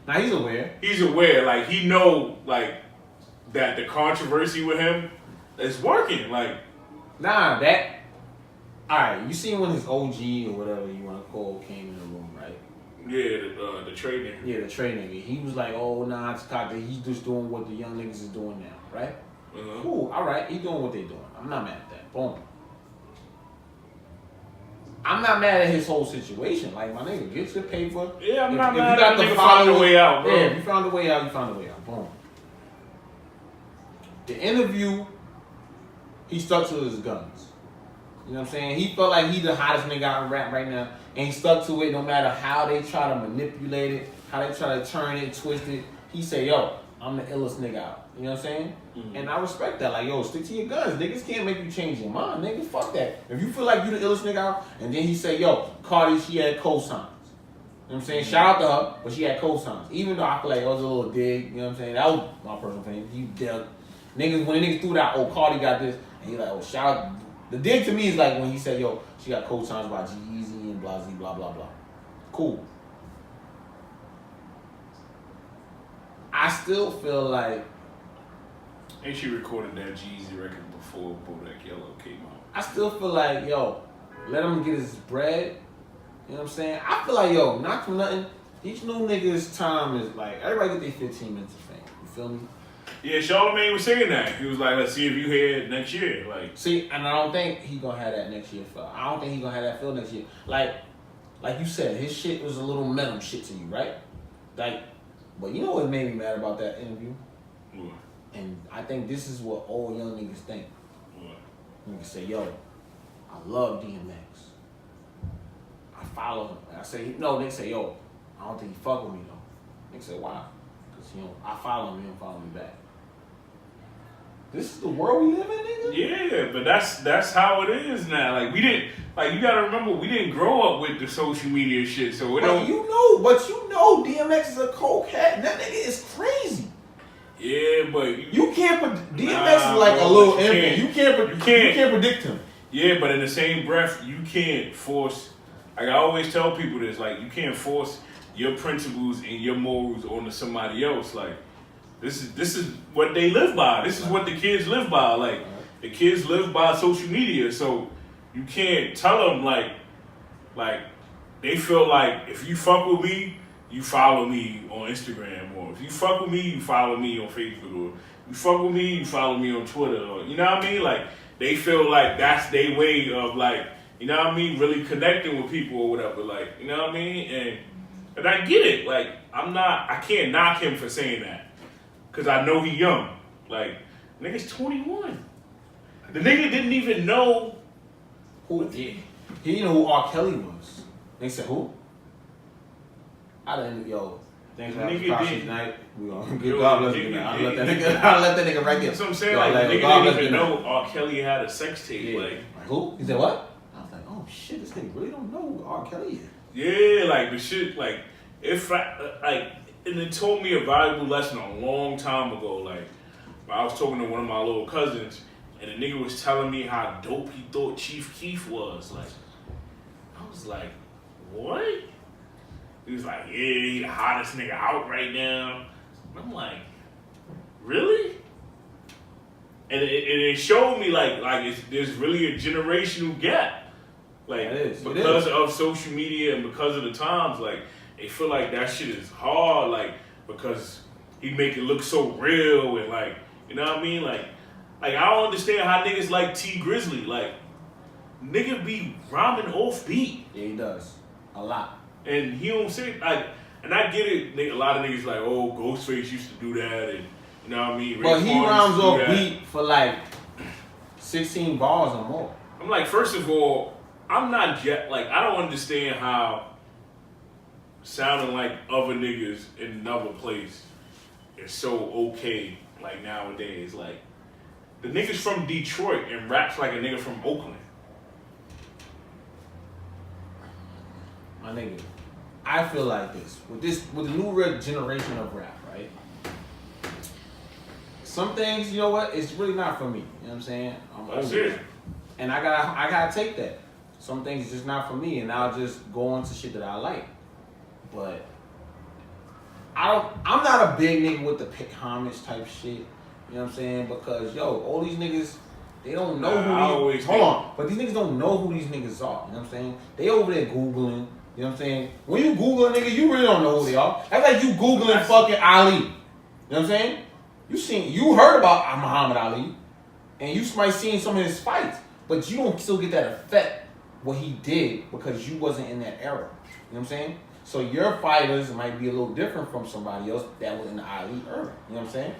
Nah, he's aware. He's aware. Like, he know like that the controversy with him is working. Like, nah, that. All right, you seen when his OG or whatever you want to call came in the room, right? Yeah, the trade nigga. Yeah, the trade nigga. He was like, "Oh, nah, it's cocky. He's just doing what the young niggas is doing now, right?" Uh-huh. Cool. All right, he doing what they doing. I'm not mad at that. Boom. I'm not mad at his whole situation. Like, my nigga, get your paper. Yeah, I'm if, not if mad you got at the nigga found a way out, bro. Yeah, if you found a way out, you found a way out. Boom. The interview, he stuck to his guns. You know what I'm saying? He felt like he the hottest nigga out in rap right now, and he stuck to it no matter how they try to manipulate it, how they try to turn it, twist it. He say, yo, I'm the illest nigga out. You know what I'm saying? Mm-hmm. And I respect that. Like, yo, stick to your guns. Niggas can't make you change your mind, nigga. Fuck that. If you feel like you the illest nigga out, and then he say, yo, Cardi, she had cosigns. You know what I'm saying? Mm-hmm. Shout out to her, but she had cosigns. Even though I feel like it was a little dig, you know what I'm saying? That was my personal opinion. You dealt. Niggas, when the niggas threw that, oh, Cardi got this, and he like, oh, shout out. The dig to me is like when he said, yo, she got co-signs by jeezy and blah, blah, blah, blah. Cool. I still feel like... Ain't she recorded that Jeezy record before Bodak Yellow came out? I still feel like, yo, let him get his bread. You know what I'm saying? I feel like, yo, not for nothing, each new nigga's time is like, everybody get their 15 minutes of fame. You feel me? Yeah, Charlamagne was saying that. He was like, let's see if you hear next year. Like, see, and I don't think he gonna have that next year, Phil. I don't think he gonna have that feel next year. Like you said, his shit was a little metal shit to you, right? Like, but you know what made me mad about that interview? What? And I think this is what all young niggas think. What? Niggas say, yo, I love DMX. I follow him. And I say, no, they say, yo, I don't think he fuck with me though. Niggas say, why? Because, you know, I follow him, he don't follow me back. This is the world we live in, nigga? Yeah, but that's how it is now. Like, we didn't, like, you gotta remember, we didn't grow up with the social media shit, so it don't... You know DMX is a cokehead. That nigga is crazy. Yeah, but... You can't... DMX is like a little infant. You can't predict him. Yeah, but in the same breath, you can't force... Like, I always tell people this, like, you can't force your principles and your morals onto somebody else. Like, this is what they live by. This is what the kids live by. Like, the kids live by social media, so you can't tell them, like, they feel like if you fuck with me, you follow me on Instagram, or if you fuck with me, you follow me on Facebook, or you fuck with me, you follow me on Twitter, or, you know what I mean? Like, they feel like that's their way of, like, you know what I mean, really connecting with people or whatever, like, you know what I mean? And I get it, like, I can't knock him for saying that, because I know he young. Like, nigga's 21. The nigga didn't even know who he didn't know who R. Kelly was. They said who? I didn't. Yo, thanks for having me tonight. We gonna good God bless you. I let that nigga right there. That's what I'm saying. Like, the nigga didn't even know R. Kelly had a sex tape. Yeah. Like who? He said what? I was like, oh shit, this nigga really don't know who R. Kelly is. Yeah, like the shit. Like and it told me a valuable lesson a long time ago. Like, I was talking to one of my little cousins, and the nigga was telling me how dope he thought Chief Keef was. Like, I was like, what? He was like, yeah, he the hottest nigga out right now. And I'm like, really? And it showed me like there's really a generational gap. Like, because of social media and because of the times, like, they feel like that shit is hard, like, because he make it look so real and, like, you know what I mean? Like I don't understand how niggas like T Grizzly. Like, nigga be rhyming off beat. Yeah, he does. A lot. And he don't say, like, and I get it, a lot of niggas like, oh, Ghostface used to do that, and, you know what I mean? But he rhymes off beat for, like, 16 bars or more. I'm like, first of all, I'm not like, I don't understand how sounding like other niggas in another place is so okay. like nowadays. Like the niggas from Detroit and raps like a nigga from Oakland. My nigga, I feel like this with the new generation of rap, right? Some things, you know what, it's really not for me. You know what I'm saying? I'm That's older. it. And I gotta take that. Some things just not for me, and I'll just go on to shit that I like. But I'm not a big nigga with the pick homage type shit. You know what I'm saying? Because yo, all these niggas, they don't know but these niggas don't know who these niggas are. You know what I'm saying? They over there Googling. You know what I'm saying? When you Google a nigga, you really don't know who they are. That's like you Googling fucking Ali. You know what I'm saying? You heard about Muhammad Ali, and you might seen some of his fights, but you don't still get that effect what he did because you wasn't in that era. You know what I'm saying? So your fighters might be a little different from somebody else that was in the Ali era. You know what I'm saying?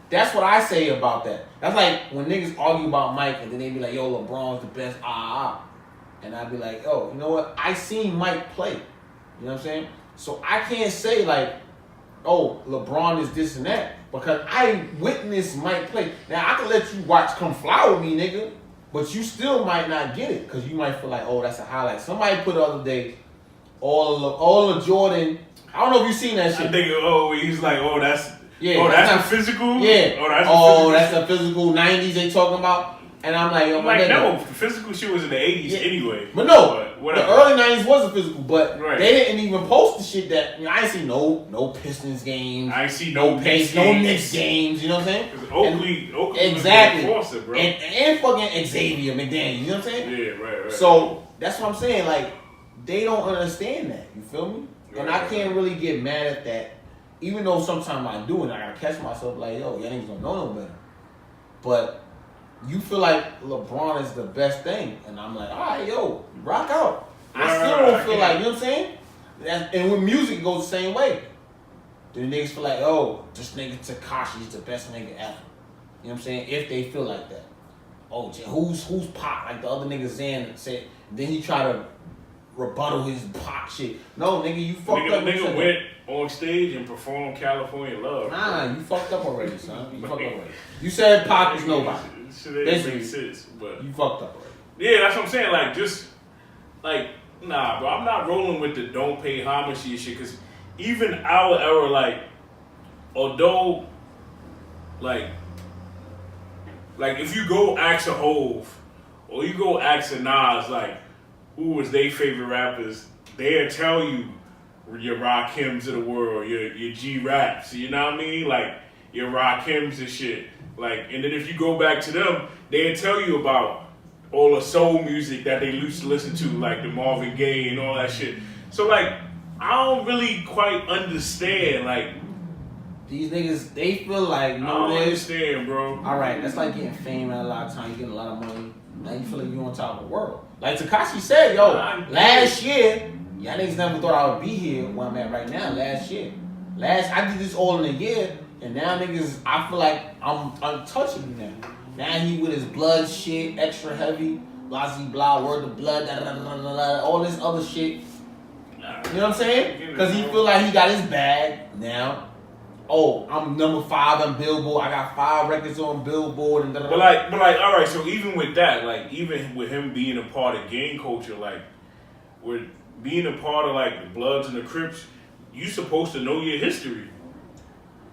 That's what I say about that. That's like when niggas argue about Mike and then they be like, yo, LeBron's the best, And I'd be like, oh, you know what? I seen Mike play. You know what I'm saying? So I can't say like, oh, LeBron is this and that because I witnessed Mike play. Now, I can let you come fly with me, nigga, but you still might not get it because you might feel like, oh, that's a highlight. Somebody put the other day, all of Jordan. I don't know if you seen that shit. I think, he's like, that's the physical? Yeah. That's the physical 90s they talking about. And I'm like, no, the physical shit was in the 80s anyway. But no, the early 90s wasn't physical, but they didn't even post the shit that, I ain't see no Pistons games. I ain't see no Knicks games, you know what I'm saying? Because Oakley exactly. was the enforcer, bro. And fucking Xavier McDaniel, you know what I'm saying? Yeah, right. So, that's what I'm saying, like, they don't understand that, you feel me? And I can't really get mad at that, even though sometimes I do, and I gotta catch myself like, yo, y'all niggas don't know no better. But you feel like LeBron is the best thing. And I'm like, all right, yo, rock out. I still don't feel like, you know what I'm saying? And with music, it goes the same way. The niggas feel like, oh, this nigga Tekashi's the best nigga ever. You know what I'm saying? If they feel like that. Oh, who's Pac? Like the other nigga Zan said. Then he try to rebuttal his Pac shit. No, nigga, you fucked up. Nigga went on stage and performed California Love. Nah, you fucked up already, son. You fucked up already. You said Pac is nobody. Shit ain't make sense, but you fucked up already. Yeah, that's what I'm saying. Like, just like, nah, bro. I'm not rolling with the don't pay homage to your shit because even our era, like, although, like if you go ask a Hove or you go ask a Nas, like, who was their favorite rappers, they'll tell you your Rakims of the world, your G-Raps, you know what I mean? Like, your Rakims and shit. Like, and then if you go back to them, they'll tell you about all the soul music that they used to listen to, like the Marvin Gaye and all that shit. So, like, I don't really quite understand, like, these niggas, they feel like, I don't understand, bro. All right, that's like getting fame at a lot of times. You getting a lot of money. Now you feel like you're on top of the world. Like Tekashi said, yo, last year, y'all niggas never thought I would be here where I'm at right now. Last year. I did this all in a year. And now niggas, I feel like I'm untouchable now. Now he with his blood shit, extra heavy, blah, blah, word of blood, all this other shit. You know what I'm saying? Because he feel like he got his bag now. Oh, I'm number 5 on Billboard. I got 5 records on Billboard. And But like, all right. So even with that, like, even with him being a part of gang culture, like, with being a part of like the Bloods and the Crips, you supposed to know your history.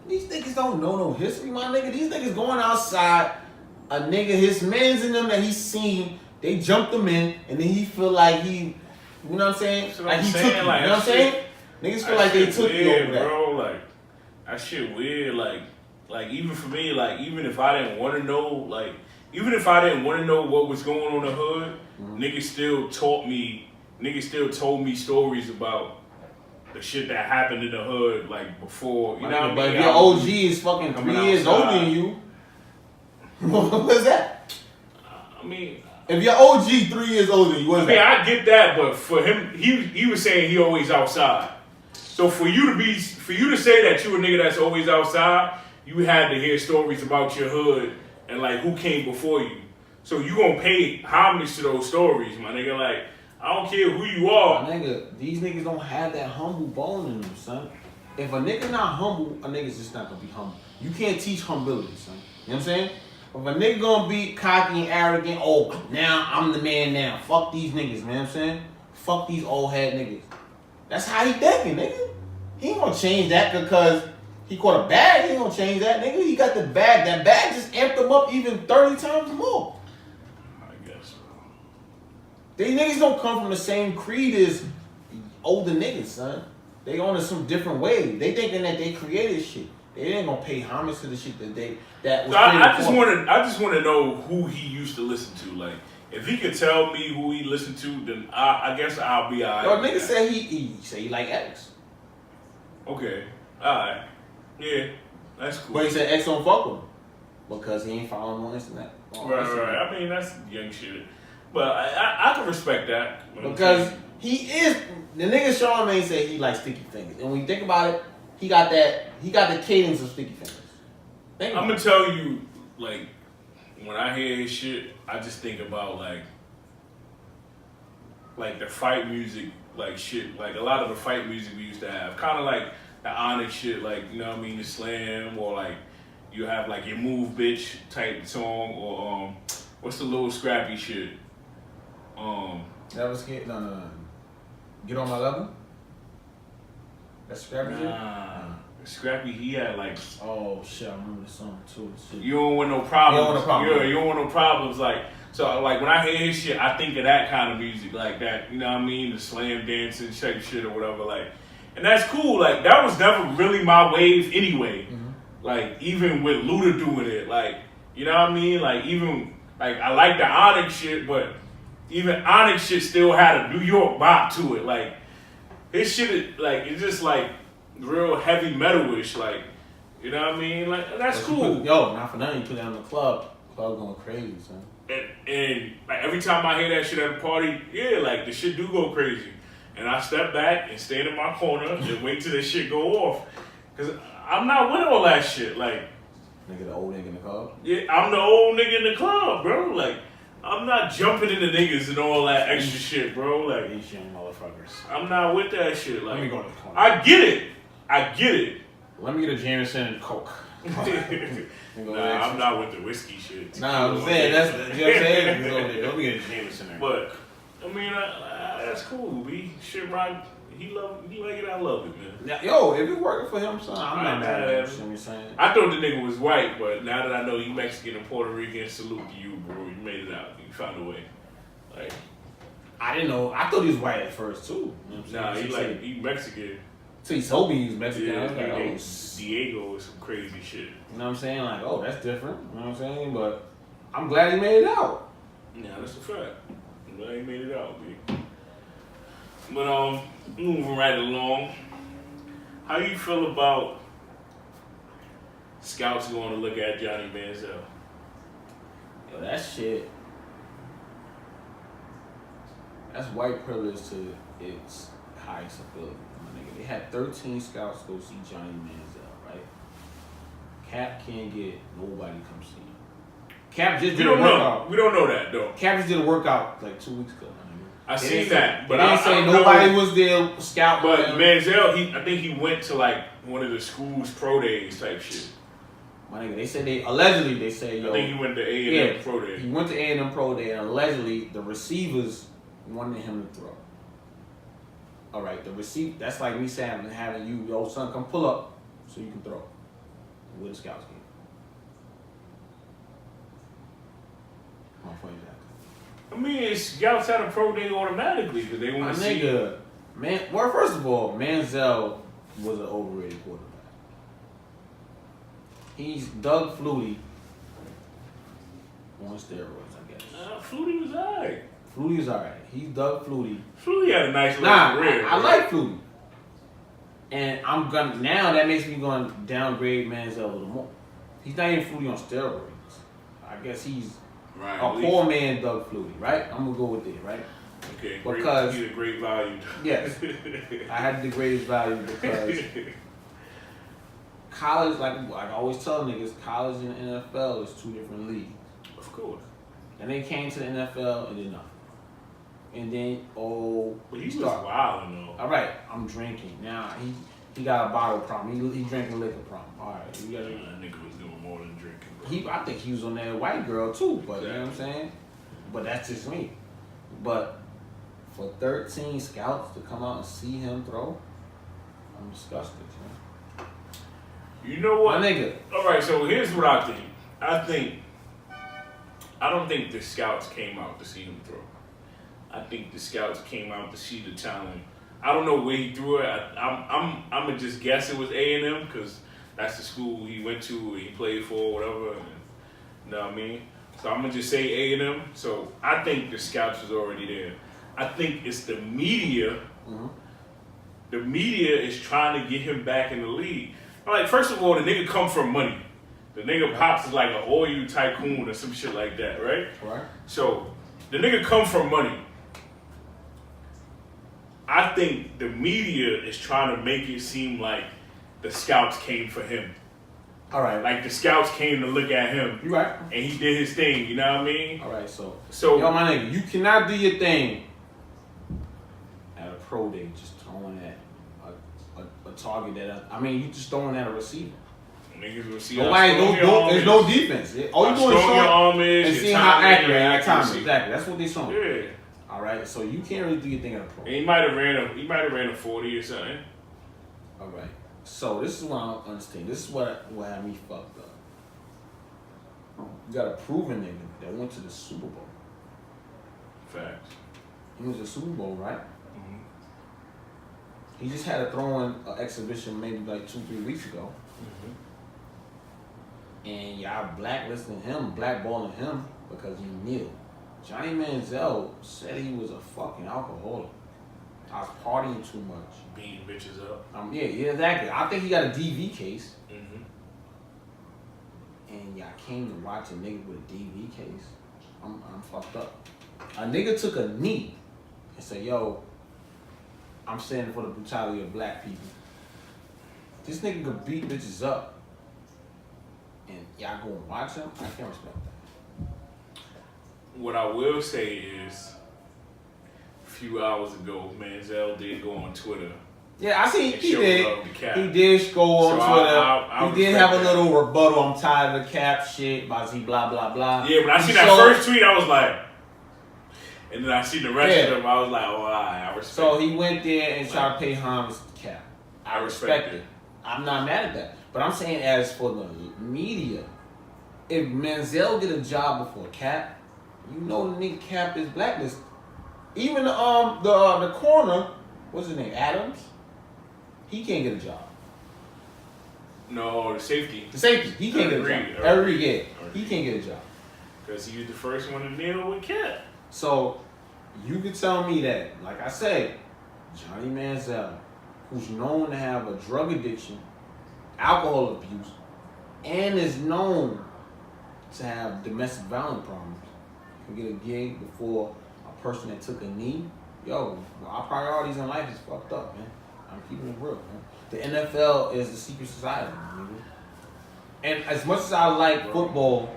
These niggas don't know no history, my nigga. These niggas going outside, a nigga, his mans in them that he seen, they jumped him in, and then he feel like he, you know what I'm saying? Like he took you, you know what I'm saying? Niggas feel like they took you over that. Bro, like, that shit weird, like even for me, like, even if I didn't want to know, like, even if I didn't want to know what was going on in the hood, niggas still told me stories about the shit that happened in the hood, like, before, you know what I mean? But if your OG is fucking 3 years older than you, what's that? I mean, if your OG 3 years older than you, what's that? I get that, but for him, he was saying he always outside. So for you to say that you a nigga that's always outside, you had to hear stories about your hood and like who came before you. So you gonna pay homage to those stories, my nigga. Like, I don't care who you are. My nigga, these niggas don't have that humble bone in them, son. if a nigga not humble, a nigga's just not gonna be humble. You can't teach humility, son. You know what I'm saying? If a nigga gonna be cocky and arrogant, oh, now I'm the man now. Fuck these niggas, man. You know what I'm saying? Fuck these old head niggas. That's how he thinking, nigga. He ain't gonna change that because he caught a bag. He ain't gonna change that, nigga. He got the bag. That bag just amped him up even 30 times more. I guess so. These niggas don't come from the same creed as older niggas, son. They on some different way. They thinking that they created shit. They ain't gonna pay homage to the shit that was. So I just want to know who he used to listen to. Like, if he could tell me who he listened to, then I guess I'll be alright. Yo, nigga said he like X. Okay, alright, yeah, that's cool. But he said X don't fuck with him because he ain't following him on Instagram. Right. I mean, that's young shit. But I can respect that. Because he is the nigga Charlamagne said he likes sticky fingers. And when you think about it, he got the cadence of sticky fingers. I'm gonna tell you, like, when I hear his shit, I just think about like the fight music, like shit, like a lot of the fight music we used to have. Kinda like the Onyx shit, like, you know what I mean, the slam, or like you have like your move bitch type song, or what's the little scrappy shit? That was Get On My Level? That's Scrappy shit? Scrappy, he had like, oh shit, I remember the song too. Shit. You don't want no problems. You don't want no problems. Yeah, you don't want no problems. Like, so like when I hear his shit, I think of that kind of music, like that. You know what I mean? The slam dancing type shit or whatever. Like, and that's cool. Like, that was never really my wave anyway. Mm-hmm. Like, even with Luda doing it, like, you know what I mean? Like, even like I like the Onyx shit, but even Onyx shit still had a New York bop to it. Like, his shit is like, it's just like real heavy metal-ish, like, you know what I mean? Like, that's cool. Not for nothing, you put that in the club going crazy, son. And like, every time I hear that shit at a party, yeah, like, the shit do go crazy. And I step back and stand in my corner and wait till this shit go off. Because I'm not with all that shit, like. Nigga, the old nigga in the club? Yeah, I'm the old nigga in the club, bro. Like, I'm not jumping into niggas and all that extra shit, bro. Like, these young motherfuckers. I'm not with that shit. Like, let me go to the corner. I get it. Let me get a Jameson and Coke. Nah, I'm not with the whiskey shit. Nah, I'm saying, that's, you know what I'm saying? Let me get a Jameson there. But, I mean, that's cool, B. Shit, right? He like it, I love it, man. Now, yo, if it's working for him, son, I'm not mad at him. You know what I'm saying? I thought the nigga was white, but now that I know you Mexican and Puerto Rican, salute to you, bro. You made it out. You found a way. Like, I didn't know. I thought he was white at first, too. You know nah, he Mexican. So he told me he was Mexican. Yeah, I was like, Diego is some crazy shit. You know what I'm saying? Like, oh, that's different. You know what I'm saying? But I'm glad he made it out. Yeah, that's a fact. I'm glad he made it out, B. But moving right along, how you feel about scouts going to look at Johnny Manziel? Yo, that shit. That's white privilege to its highest ability, my nigga. They had 13 scouts go see Johnny Manziel, right? Cap can't get nobody to come see him. Cap just did a workout. We don't know that though. Cap just did a workout like 2 weeks ago. I seen that, but I didn't say nobody was there scout. But Manziel, I think he went to like one of the school's pro days type shit. My nigga, they said allegedly they say yo. I think he went to A&M pro day. He went to A&M pro day, and allegedly the receivers wanted him to throw. All right, the receiver. That's like me saying having you, yo son, come pull up so you can throw. With the scouts game. My point is that. I mean, scouts had a pro day automatically because they want to see. Nigga, man. Well, first of all, Manziel was an overrated quarterback. He's Doug Flutie on steroids, I guess. Flutie was alright. Flutie was alright. He's Doug Flutie. Flutie had a nice little career. I like Flutie. And I'm gonna now that makes me going to downgrade Manziel a little more. He's not even Flutie on steroids. I guess he's right, a poor man, Doug Flutie, right? I'm gonna go with it, right? Okay, because he's a great value. Yes, I had the greatest value because college, like I always tell niggas, college and the NFL is 2 different leagues. Of course. And they came to the NFL and did nothing. And then but he was wilding though. All right, I'm drinking now. He got a bottle problem. He drinking liquor problem. All right, you gotta. That nigga was doing more than drinking, bro. I think he was on that white girl too, but you know what I'm saying? But that's just me. But for 13 scouts to come out and see him throw, I'm disgusted, man. You know what? My nigga. All right, so here's what I think. I don't think the scouts came out to see him throw. I think the scouts came out to see the talent. I don't know where he threw it. I'm gonna just guess it was A&M because that's the school he went to, he played for, whatever. And, you know what I mean? So I'm gonna just say A&M. So I think the scouts was already there. I think it's the media. Mm-hmm. The media is trying to get him back in the league. Like, first of all, the nigga come from money. The nigga pops is like an oil tycoon or some shit like that, right? Right. So the nigga come from money. I think the media is trying to make it seem like the scouts came for him. All right. Like the scouts came to look at him. You right. And he did his thing, you know what I mean? All right, so yo, my nigga, you cannot do your thing at a pro day just throwing at a target that you just throwing at a receiver. Niggas will see there's no defense. All you doing is showing your arm is and seeing how accurate at time. Exactly. That's what they showing. Yeah. All right, so you can't really do your thing at a pro. And he might have ran a 40 or something. All right. So this is what I don't understand. This is what had me fucked up. You got a proven nigga that went to the Super Bowl. Facts. He was at the Super Bowl, right? Mm-hmm. He just had a throwing exhibition maybe like 2-3 weeks ago. Mm-hmm. And y'all blackballing him because he kneeled. Johnny Manziel said he was a fucking alcoholic. I was partying too much. Beating bitches up. Yeah, exactly. I think he got a DV case. Mm-hmm. And y'all came to watch a nigga with a DV case. I'm fucked up. A nigga took a knee and said, yo, I'm standing for the brutality of black people. This nigga could beat bitches up. And y'all go and watch him? I can't respect that. What I will say is, a few hours ago, Manziel did go on Twitter. Yeah, I see he did. He did go on Twitter. He did have a little rebuttal. I'm tired of the cap shit. Blah blah blah. Yeah, but I see that first tweet, I was like, and then I see the rest of them. I was like, oh, I respect. So he went there and tried to pay homage to the cap. I respect it. I'm not mad at that. But I'm saying, as for the media, if Manziel get a job before Cap, you know the nigga Cap is blacklisted. Even the corner, what's his name, Adams, he can't get a job. No, the safety. He can't get a job. Every year, he can't get a job. Because he was the first one to kneel with Cap. So you could tell me that, like I said, Johnny Manziel, who's known to have a drug addiction, alcohol abuse, and is known to have domestic violence problems, can get a gig before a person that took a knee. Yo, our priorities in life is fucked up, man. I'm keeping it real, man. The NFL is the secret society, man. And as much as I like football,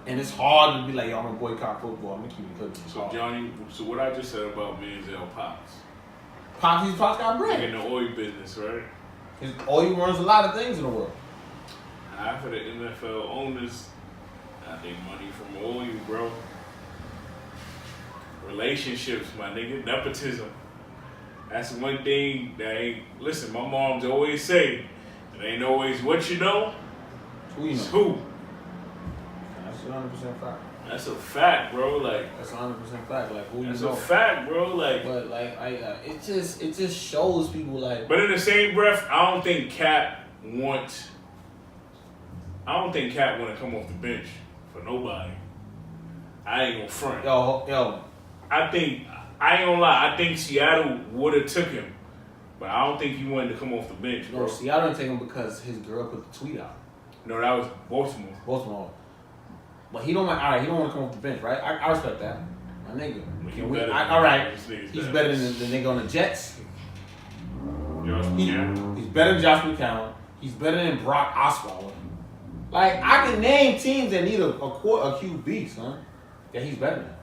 and it's hard to be like, yo, I'm gonna boycott football, I'm gonna keep it cooking. So Johnny, what I just said about Manziel Pops. Pops got bread. In the oil business, right? Oil runs a lot of things in the world. Half of the NFL owners got their money from oil, bro. Relationships, my nigga. Nepotism. That's one thing that ain't... Listen, my mom's always say, it ain't always what you know, it's who. That's 100% fact. That's a fact, bro. Like, that's 100% fact. Like, who that's you know. a fact, bro. Like, but like, it just shows people like. But in the same breath, I don't think Cap want to come off the bench for nobody. I ain't gonna front. Yo. I ain't gonna lie. I think Seattle would have took him, but I don't think he wanted to come off the bench, bro. No, Seattle didn't take him because his girl put the tweet out. No, that was Baltimore. Baltimore. But he don't want. All right, he don't want to come off the bench, right? I respect that, my nigga. All right, he's better than the nigga on the Jets. He's better than Josh McCown. He's better than Brock Osweiler. Like, I can name teams that need a QB, son, that he's better than.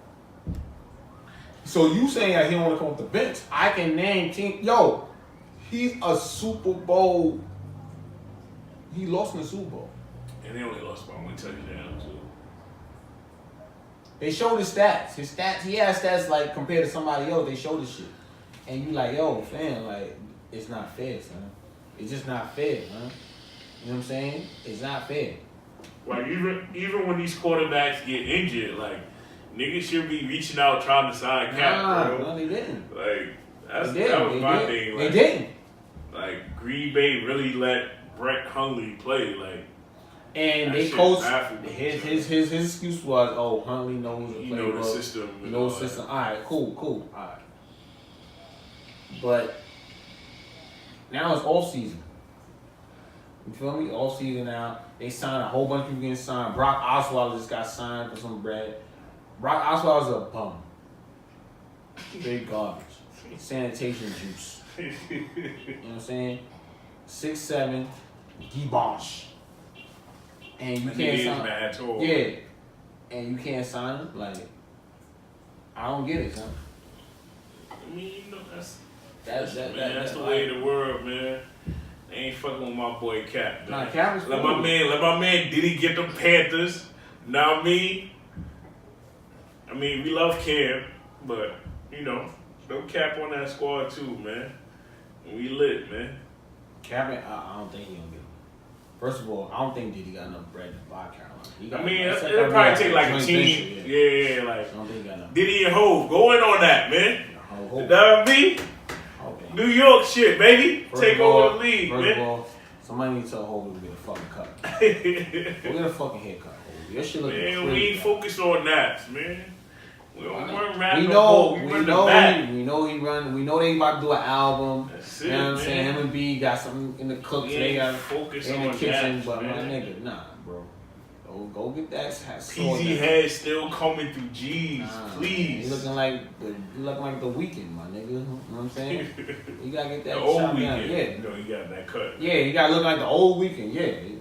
So you saying that he don't want to come off the bench? I can name teams. Yo, He's a Super Bowl. He lost in the Super Bowl. And they only lost by 1 touchdown, too. They showed his stats. His stats, he has stats like compared to somebody else. They showed his shit. And you like, yo, fam, like, it's not fair, son. It's just not fair, huh? You know what I'm saying? It's not fair. Like, even when these quarterbacks get injured, like, niggas should be reaching out trying to sign Cap, bro. No, they didn't. Like, that was They my didn't. thing. They Like, didn't. Like, Green Bay really let Brett Hundley play, like. And they coach. His excuse was, oh, Hundley knows the play. You know the system. You know the system. All right, cool. All right. But now it's off season. You feel me? Off season now. They signed a whole bunch of people getting signed. Brock Osweiler just got signed for some bread. Brock Osweiler's a bum. Straight garbage. Sanitation juice. You know what I'm saying? 6'7", debosh. And you can't sign. Yeah. And you can't sign him? Like, I don't get it, son. I mean, you know, that's That's the way of the world, man. They ain't fucking with my boy Cap, man. Nah, Cap is cool. Let my man Diddy get them Panthers. Now me. I mean, we love Cam, but you know, no Cap on that squad too, man. We lit, man. Cap, I don't think he gonna get him. First of all, I don't think Diddy got enough bread to buy Carolina. I mean, it'll probably take like a team. Yeah, like I don't think he got enough. Diddy and Hov, go in on that, man. Hov. That be New York shit, baby. Take over the league, man. First of all, somebody needs to tell Hov to get a fucking cut. Go get a fucking haircut, Hov. Your shit looking crazy. Man, we ain't focused on that, man. We don't run rap we know he run. We know they about to do an album. That's you it, know what I'm man. saying? Him and B got something in the cooks. Yeah, They got focus in on the kitchen, that, but my man. nigga, nah, bro. Go get that. PZ head still coming through G's, please. He looking like the Weeknd, my nigga. You know what I'm saying? You gotta get that The old shot Weeknd. down. Yeah. You know, he got that cut. Yeah, you gotta look like the old Weeknd. Yeah.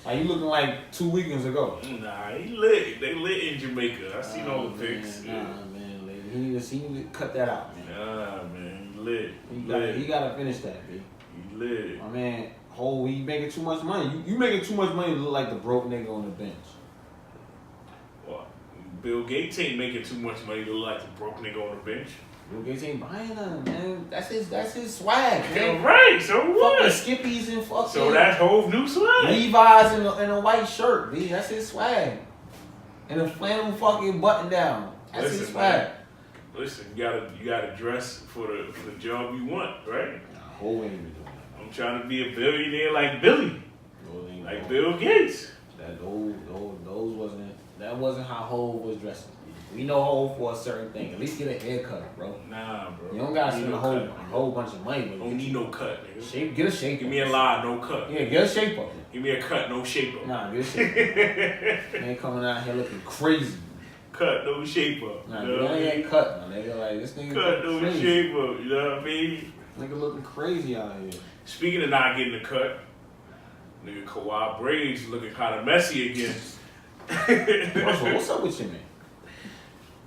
Like, you looking like 2 weekends ago. Nah, he lit. They lit in Jamaica. I seen all the pics. Nah, man, lady. He need to cut that out, man. Nah, man, he lit. He gotta finish that, B. He lit. My man, he making too much money. You making too much money to look like the broke nigga on the bench. Well, Bill Gates ain't making too much money to look like the broke nigga on the bench. Bill Gates ain't buying nothing, man. That's his swag, man. Yeah, right, so what? Fucking Skippies and fucking So that's Hov new swag. Levi's in a white shirt, B. That's his swag. And a flannel fucking button down. That's his swag. Man, listen, you gotta dress for the job you want, right? Nah, Hov ain't even doing that. I'm trying to be a billionaire like Billy, like Bill Gates. That wasn't how Hov was dressing. We know Hov for a certain thing. At least get a haircut, bro. Nah, bro. You don't gotta spend a whole bunch of money. Don't need no cut, nigga. Get a shape. Give me a line, no cut. Yeah, get a shape up. Give me a cut, no shape up. Nah, get a shape up. Man coming out here looking crazy. Cut, no shape up. Nah, you know what I mean? ain't cut, my nigga. Like, this nigga Cut, no crazy. shape up. You know what I mean? Nigga looking crazy out here. Speaking of not getting a cut, nigga Kawhi braids looking kind of messy again. What's up with you, man?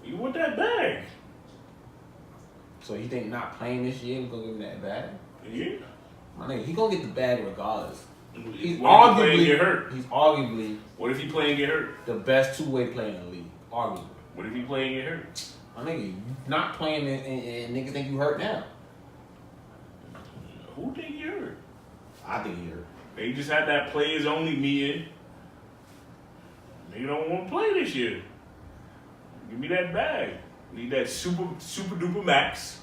You want that bag? So you think not playing this year, we gonna give him that bag? Yeah. My nigga, he gonna get the bag regardless. He's what if he play and get hurt? He's arguably What if he play and get hurt? the best two-way player in the league. Arguably. What if he play and get hurt? My nigga, you not playing and niggas think you hurt now. Who think he hurt? I think he hurt. They just had that players only meeting. They don't want to play this year. Give me that bag. Need that super duper max.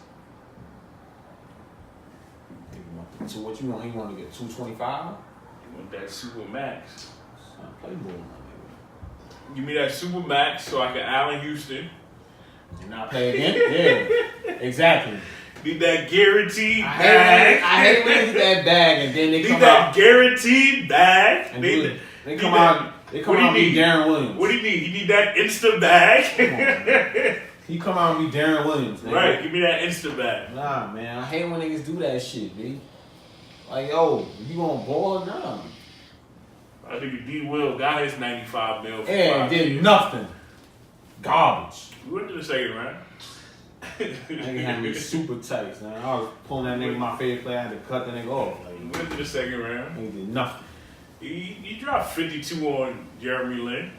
So what you want? He want to get 225? You want that super max. Play ball, my nigga. Give me that super max so I can Allen Houston. And not play again? Yeah, exactly. Need that guaranteed bag. I hate when they get that bag and then they Need come that out. guaranteed bag. And they need come that. out. They come out and be Darren Williams. What do you need? You need that Insta bag. He come out and be Darren Williams. Nigga. Right, give me that Insta bag. Nah, man, I hate when niggas do that shit, B. Like, yo, you gonna ball or nah? I think D Will got his 95 mil. For And 5 did years. nothing. Garbage. We went to the second round. Nigga had me super tight, son. I was pulling that nigga my favorite player. I had to cut the nigga off. Like, Went to the second round. nigga did nothing. He dropped 52 on Jeremy Lin.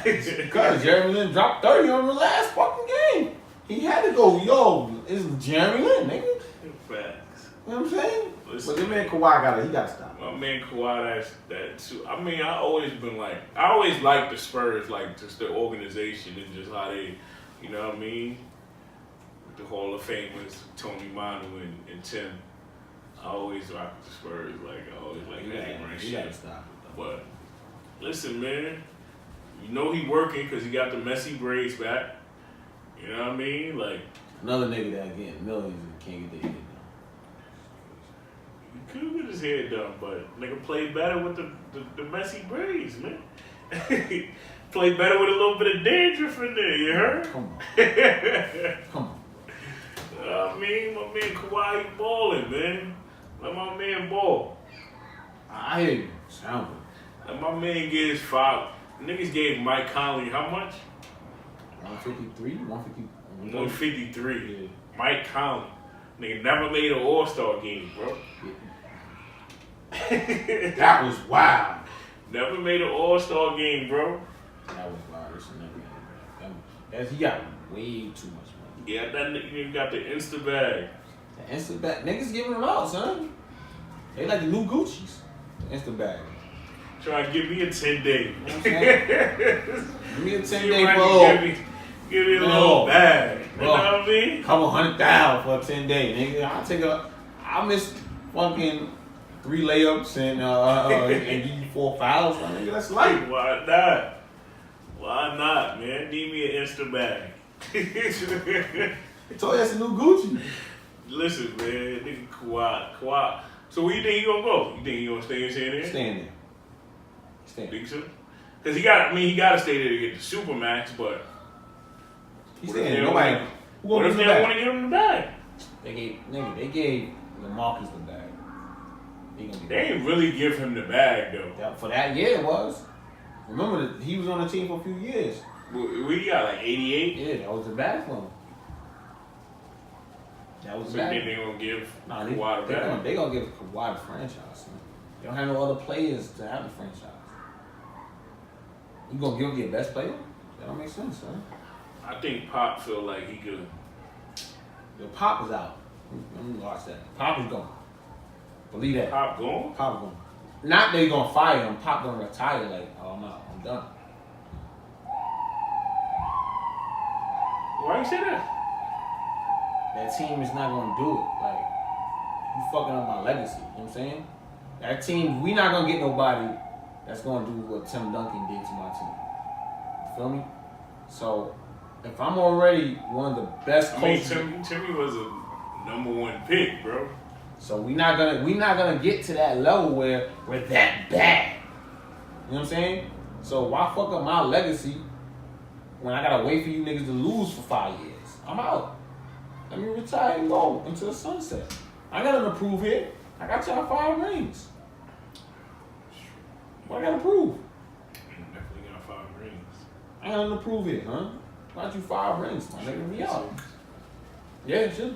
Because Jeremy Lin dropped 30 on the last fucking game. He had to go, yo, it's Jeremy Lin, nigga. Facts. You know what I'm saying? Listen, But your man Kawhi he gotta stop. my man Kawhi, that too. I mean, I always liked the Spurs, like just the organization and just how they, you know what I mean? The Hall of Famers, Tony Manu and Tim. I always rocked the Spurs, like I always like that run You shit. gotta stop. But listen, man, you know he working because he got the messy braids back. You know what I mean? Like Another nigga that getting millions and can't get their head he could get his head done, but nigga played better with the messy braids, man. Played better with a little bit of dandruff in there. You heard? done. Come on. Come on. I mean, my man Kawhi he balling, man. Let my man ball. I hear you. Sound good. Let my man get his foul. Niggas gave Mike Conley how much? 153? 150. 153. Yeah. Mike Conley. Nigga never made an All-Star game, bro. That was wild. Never made an All-Star game, bro. That was wild. This never happened. He got way too much money. Yeah, that nigga got the Instabag. The Instabag. Niggas giving them out, son. They like the new Gucci's. The Instabag. Try to give me a 10-day. You know what I'm saying? Give me a 10-day Give me a No. little bag. You know Bro. what I mean? Couple $100,000 for a 10-day, nigga. I'll miss fucking 3 layups and give you 4 fouls. Nigga, that's light. Why not? Why not, man? Need me an Instabag. I told you that's a new Gucci. Listen, man, nigga Kawhi. So where you think he gonna go? You think he gonna stay in San Diego? Stand there. Stand there. Think so? Cause he gotta stay there to get the Supermax, but He's what if staying they there. don't Nobody. wanna- Who what gonna if give they him don't the want bag? to give him the bag? They gave LaMarcus the bag. He gonna They get ain't really give him the bag though. that. For that year, it was. Remember that he was on the team for a few years. We got like 88. Yeah, that was the bag for him. That was So the then bag. they gonna give Nah, Kawhi the bag. they gonna give Kawhi the franchise. Man. They don't have no other players to have the franchise. You gonna give him your best player? That don't make sense, son. I think Pop feel like he could. Your Pop is out. Let me watch that. Pop is gone. Believe that. Pop gone? Pop gone. Not that he gonna fire him. Pop gonna retire. Like, oh, I'm out. I'm done. Why you say that? That team is not gonna do it. Like, you fucking up my legacy. You know what I'm saying? That team, we not gonna get nobody that's gonna do what Tim Duncan did to my team. You feel me? So, if I'm already one of the best I mean, coaches, Timmy was a #1 pick, bro. so we not gonna get to that level where we're that bad. You know what I'm saying? So why fuck up my legacy when I gotta wait for you niggas to lose for 5 years? I'm out. Let me retire and go into the sunset. I got nothing to prove here. I got y'all 5 rings. What I gotta prove? Definitely got 5 rings. I got nothing to prove here, huh? Got you 5 rings, my nigga. Me out. Yeah, sure.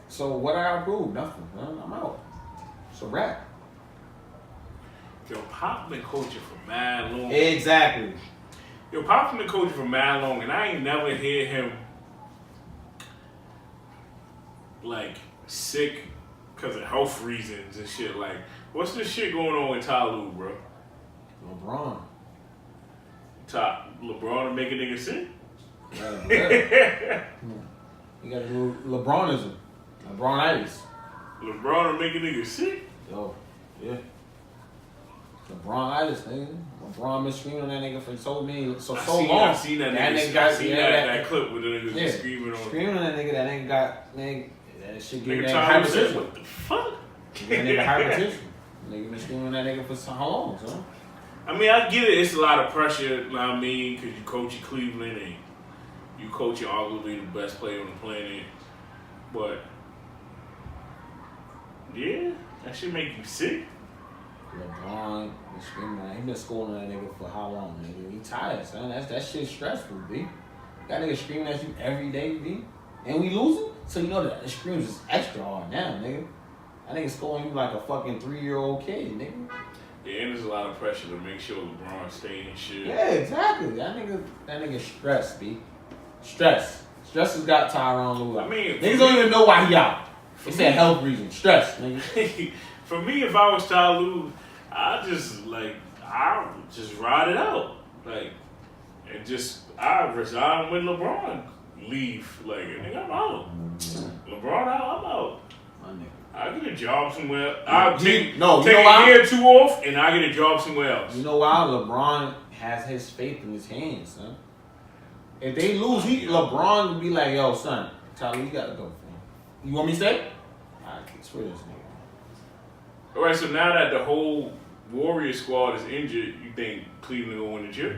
So what I gotta prove? Nothing, huh? I'm out. It's a wrap. Yo, Pop been coaching for mad long. Exactly. Yo, Pop been coaching for mad long, and I ain't never hear him like sick because of health reasons and shit. Like, what's this shit going on with Ty Lue, bro? LeBron. LeBron to make a nigga sick? Yeah. You got to do LeBronism. LeBronitis. LeBron to make a nigga sick? Yo, yeah. LeBronitis, nigga. LeBron been screaming on that nigga for so long. I seen that nigga. I seen that clip with the niggas Yeah. screaming on. Screaming on that nigga. That nigga got, nigga, that shit gave Nigga that Ty Lue said, hypertension. what the fuck? That nigga hypertension. Nigga been screaming on that nigga for so long, son. I mean, I get it. It's a lot of pressure, you know what I mean, because you coach in Cleveland and you coaching arguably the best player on the planet. But, yeah, that shit make you sick. LeBron been screaming on. He been scoring on that nigga for how long, nigga? He tired, son. That shit stressful, B. That nigga screaming at you every day, B. And we losing? So you know that the screams is extra hard now, nigga. That nigga scoring you like a fucking 3-year-old kid, nigga. Yeah, and there's a lot of pressure to make sure LeBron stay in shit. Yeah, exactly. That nigga stressed, B. Stress has got Tyronn Lue out. I mean, niggas don't even know why he out. They said health reasons. Stress, nigga. For me, if I was Ty Lue, I just ride it out. I resign when LeBron leave. Like, nigga, I'm out. LeBron out, I'm out. My nigga. I get a job somewhere. I'll take a a year or two off, and I get a job somewhere else. You know why? LeBron has his faith in his hands, son. If they lose, LeBron would be like, yo, son, Tyler, you gotta go. You want me to stay? Alright, swear this nigga. Alright, so now that the whole Warrior squad is injured, you think Cleveland gonna win the chip?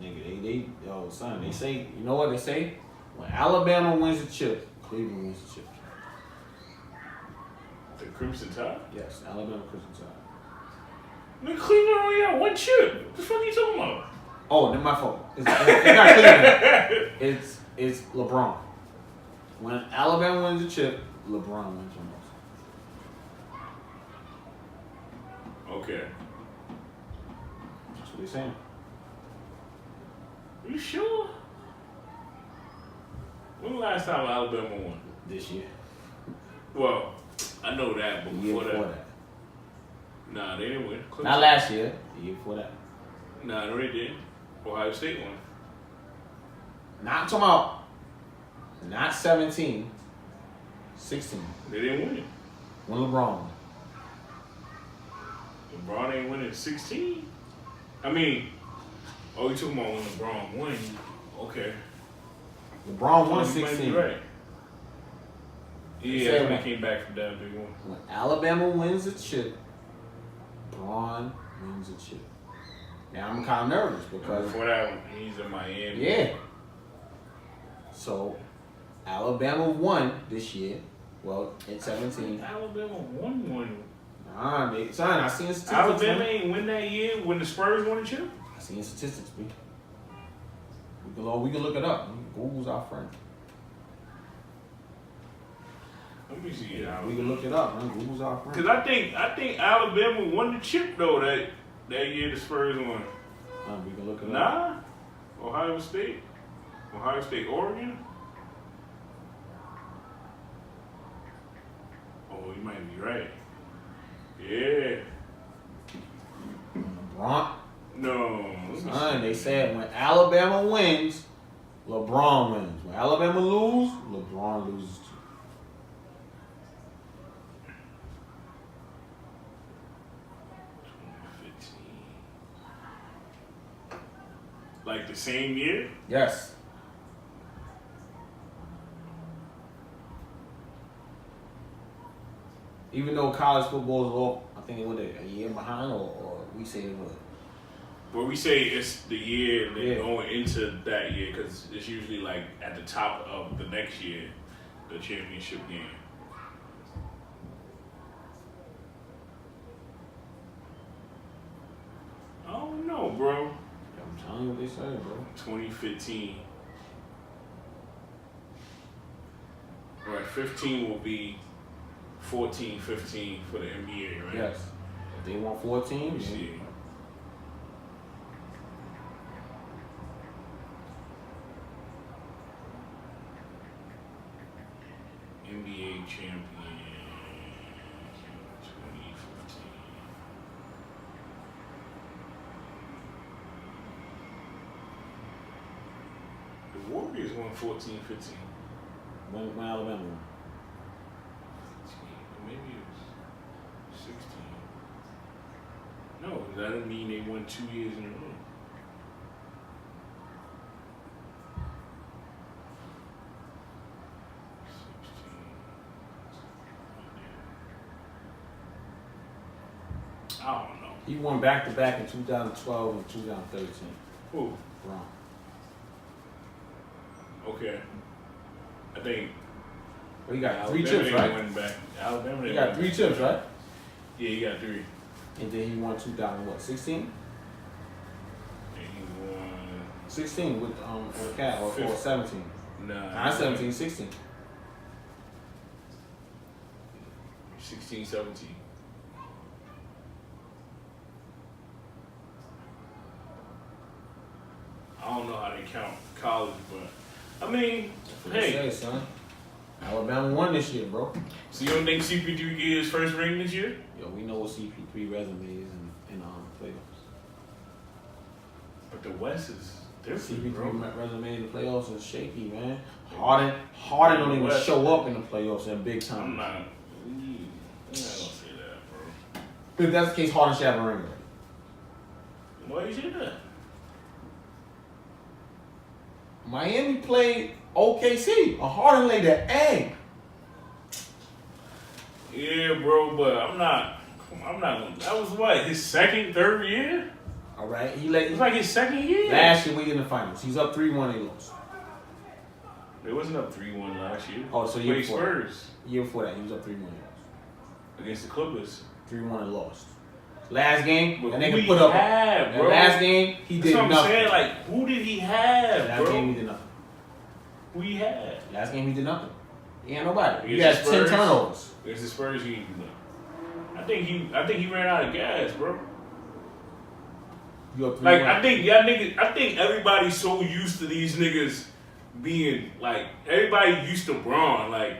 Nigga, yo, son, they say, you know what they say? When Alabama wins the chip, Cleveland wins the chip. The Crimson Tide? Yes, Alabama Crimson Tide. Nigga, Cleveland only got one chip. What the fuck are you talking about? Oh, that's my fault. It's not Cleveland. It's LeBron. When Alabama wins the chip, LeBron wins the most. Okay. That's what he's saying. You sure? When the last time Alabama won? This year. Well, I know that, but The year before before that. that. Nah, they didn't win. Not last year. The year before that. Nah, no, they didn't. Ohio State won. Not talking about. Not 17. 16. They didn't win it. When LeBron won. LeBron ain't winning 16. I mean, oh, you talking about when LeBron won? Okay. LeBron won You might 16. be right. Yeah, Say when what? they came back from that big one. When Alabama wins the chip, LeBron wins the chip. Now I'm kind of nervous because Before that, he's in Miami. yeah. So Alabama won this year. Well, in 17. Alabama won one. Nah, nigga. Son, I seen statistics. Alabama man. ain't win that year when the Spurs won the chip. I seen statistics, B. We can look it up. Google's our friend. Let me see. We can look it up, man. Google's our friend. Because I think Alabama won the chip though that year the Spurs won. We can look it up. Nah, Ohio State, Oregon. Oh, you might be right. Yeah. LeBron. No. Son, they said when Alabama wins, LeBron wins. When Alabama lose, LeBron loses too. Like the same year? Yes. Even though college football is off, I think it was a year behind, or we say it was. Well, we say it's the year and then Yeah. going into that year because it's usually like at the top of the next year, the championship game. I don't know, bro. I'm telling you what they say, bro. 2015. All right, 15 will be 14-15 for the NBA, right? Yes. If they want 14, Let me then see. NBA champion 2015. The Warriors won 14-15. when Alabama won. Maybe it was 16. No, that doesn't mean they won 2 years in a row. I don't know. He won back-to-back in 2012 and 2013. Who? Wrong. Okay. I think Well, he got Alabama three chips, didn't right? win back. Alabama He didn't got win three back. chips, right? Yeah, he got 3. And then he won 2016? And he won 16 with Cat or 17. Nah. Not 17, 16. 16, 17. I don't know how they count college, but I mean, hey. Say, son. Alabama won this year, bro. So you don't think CP3 get his first ring this year? Yo, we know what CP3 resume is in playoffs. But the West is different, bro. CP3 resume in the playoffs is shaky, man. Harden don't even show up in the playoffs in big time. I'm not gonna say that, bro. If that's the case, Harden should have a ring. Why you say that? Miami played OKC. Harden laid that egg. Yeah, bro, but I'm not gonna. That was what, his second, third year? All right, It was like his second year. Last year we in the finals. He's up 3-1. They lost. They wasn't up 3-1 last year. Oh, so year before Spurs year before that he was up 3-1. against the Clippers. 3-1 and lost. Last game, But that who nigga he put up. have, That bro? last game, he That's did what I'm nothing. saying. Like, who did he have, Last bro? game he did nothing. Who he had? Last game he did nothing. He had nobody. He Against had the 10 Spurs? turnovers. Against the Spurs, he didn't do nothing. I think he ran out of gas, bro. You up 3-1. Like I think everybody's so used to these niggas being like everybody used to Braun like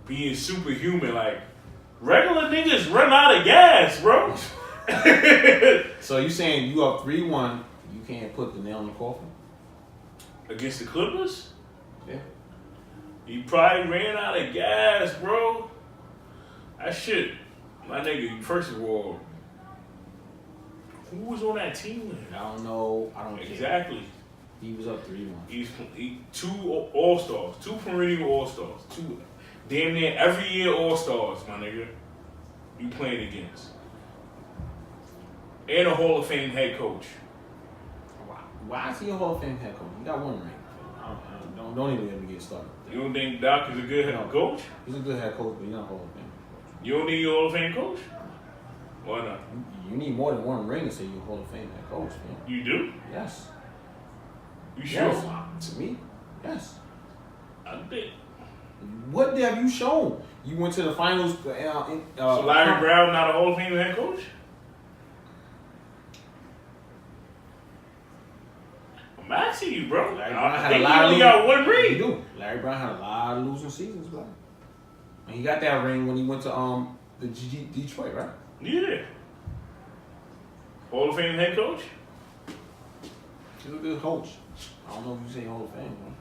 being superhuman. Like regular niggas run out of gas, bro. So you saying you up 3-1, you can't put the nail in the coffin? Against the Clippers? Yeah. He probably ran out of gas, bro. That shit, my nigga, first of all, who was on that team with him? I don't know. I don't care. Exactly. He was up 3-1. He two All-Stars, two perennial All-Stars, two damn near every year All-Stars, my nigga. You playing against. And a Hall of Fame head coach. Why is he a Hall of Fame head coach? He got one ring. Don't even let me get started. You don't think Doc is a good head coach? He's a good head coach, but he's not a Hall of Fame coach. You don't need a Hall of Fame coach? Why not? You need more than one ring to say you're a Hall of Fame head coach, man. You do? Yes. You sure? Yes. To me, yes. I think. What have you shown? You went to the finals. So Larry Brown not a Hall of Fame head coach? I'm asking you, bro. Larry Brown I had think a he lot only of got one You ring. do. Larry Brown had a lot of losing seasons, bro. And he got that ring when he went to the Detroit, right? Yeah. Hall of Fame head coach? He's a good coach. I don't know if you say Hall of Fame, man.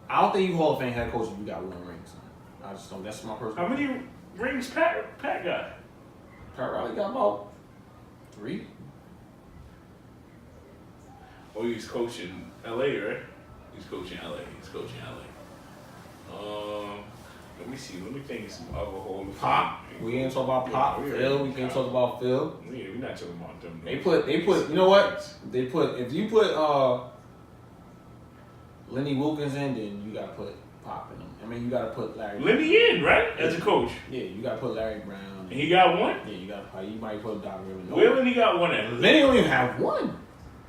I don't think you Hall of Fame head coach if you got one ring, son. I just don't. That's my personal. How many rings Pat got? Pat Riley got about 3. Oh, he's coaching LA, right? He's coaching LA. Let me see. Let me think of some other Hall of Fame. Pop. We ain't talk about Pop. Phil. We can't talk about Phil. Yeah, we're not talking about them. They put. You know what? They put. If you put Lenny Wilkins in, then you gotta put Pop in them. I mean, you gotta put Larry. Lenny in, right? As a coach. Yeah, you gotta put Larry Brown. And he got one? Yeah, you gotta. You might put Doc Rivers. Where Lenny got one at? Lenny don't even have one.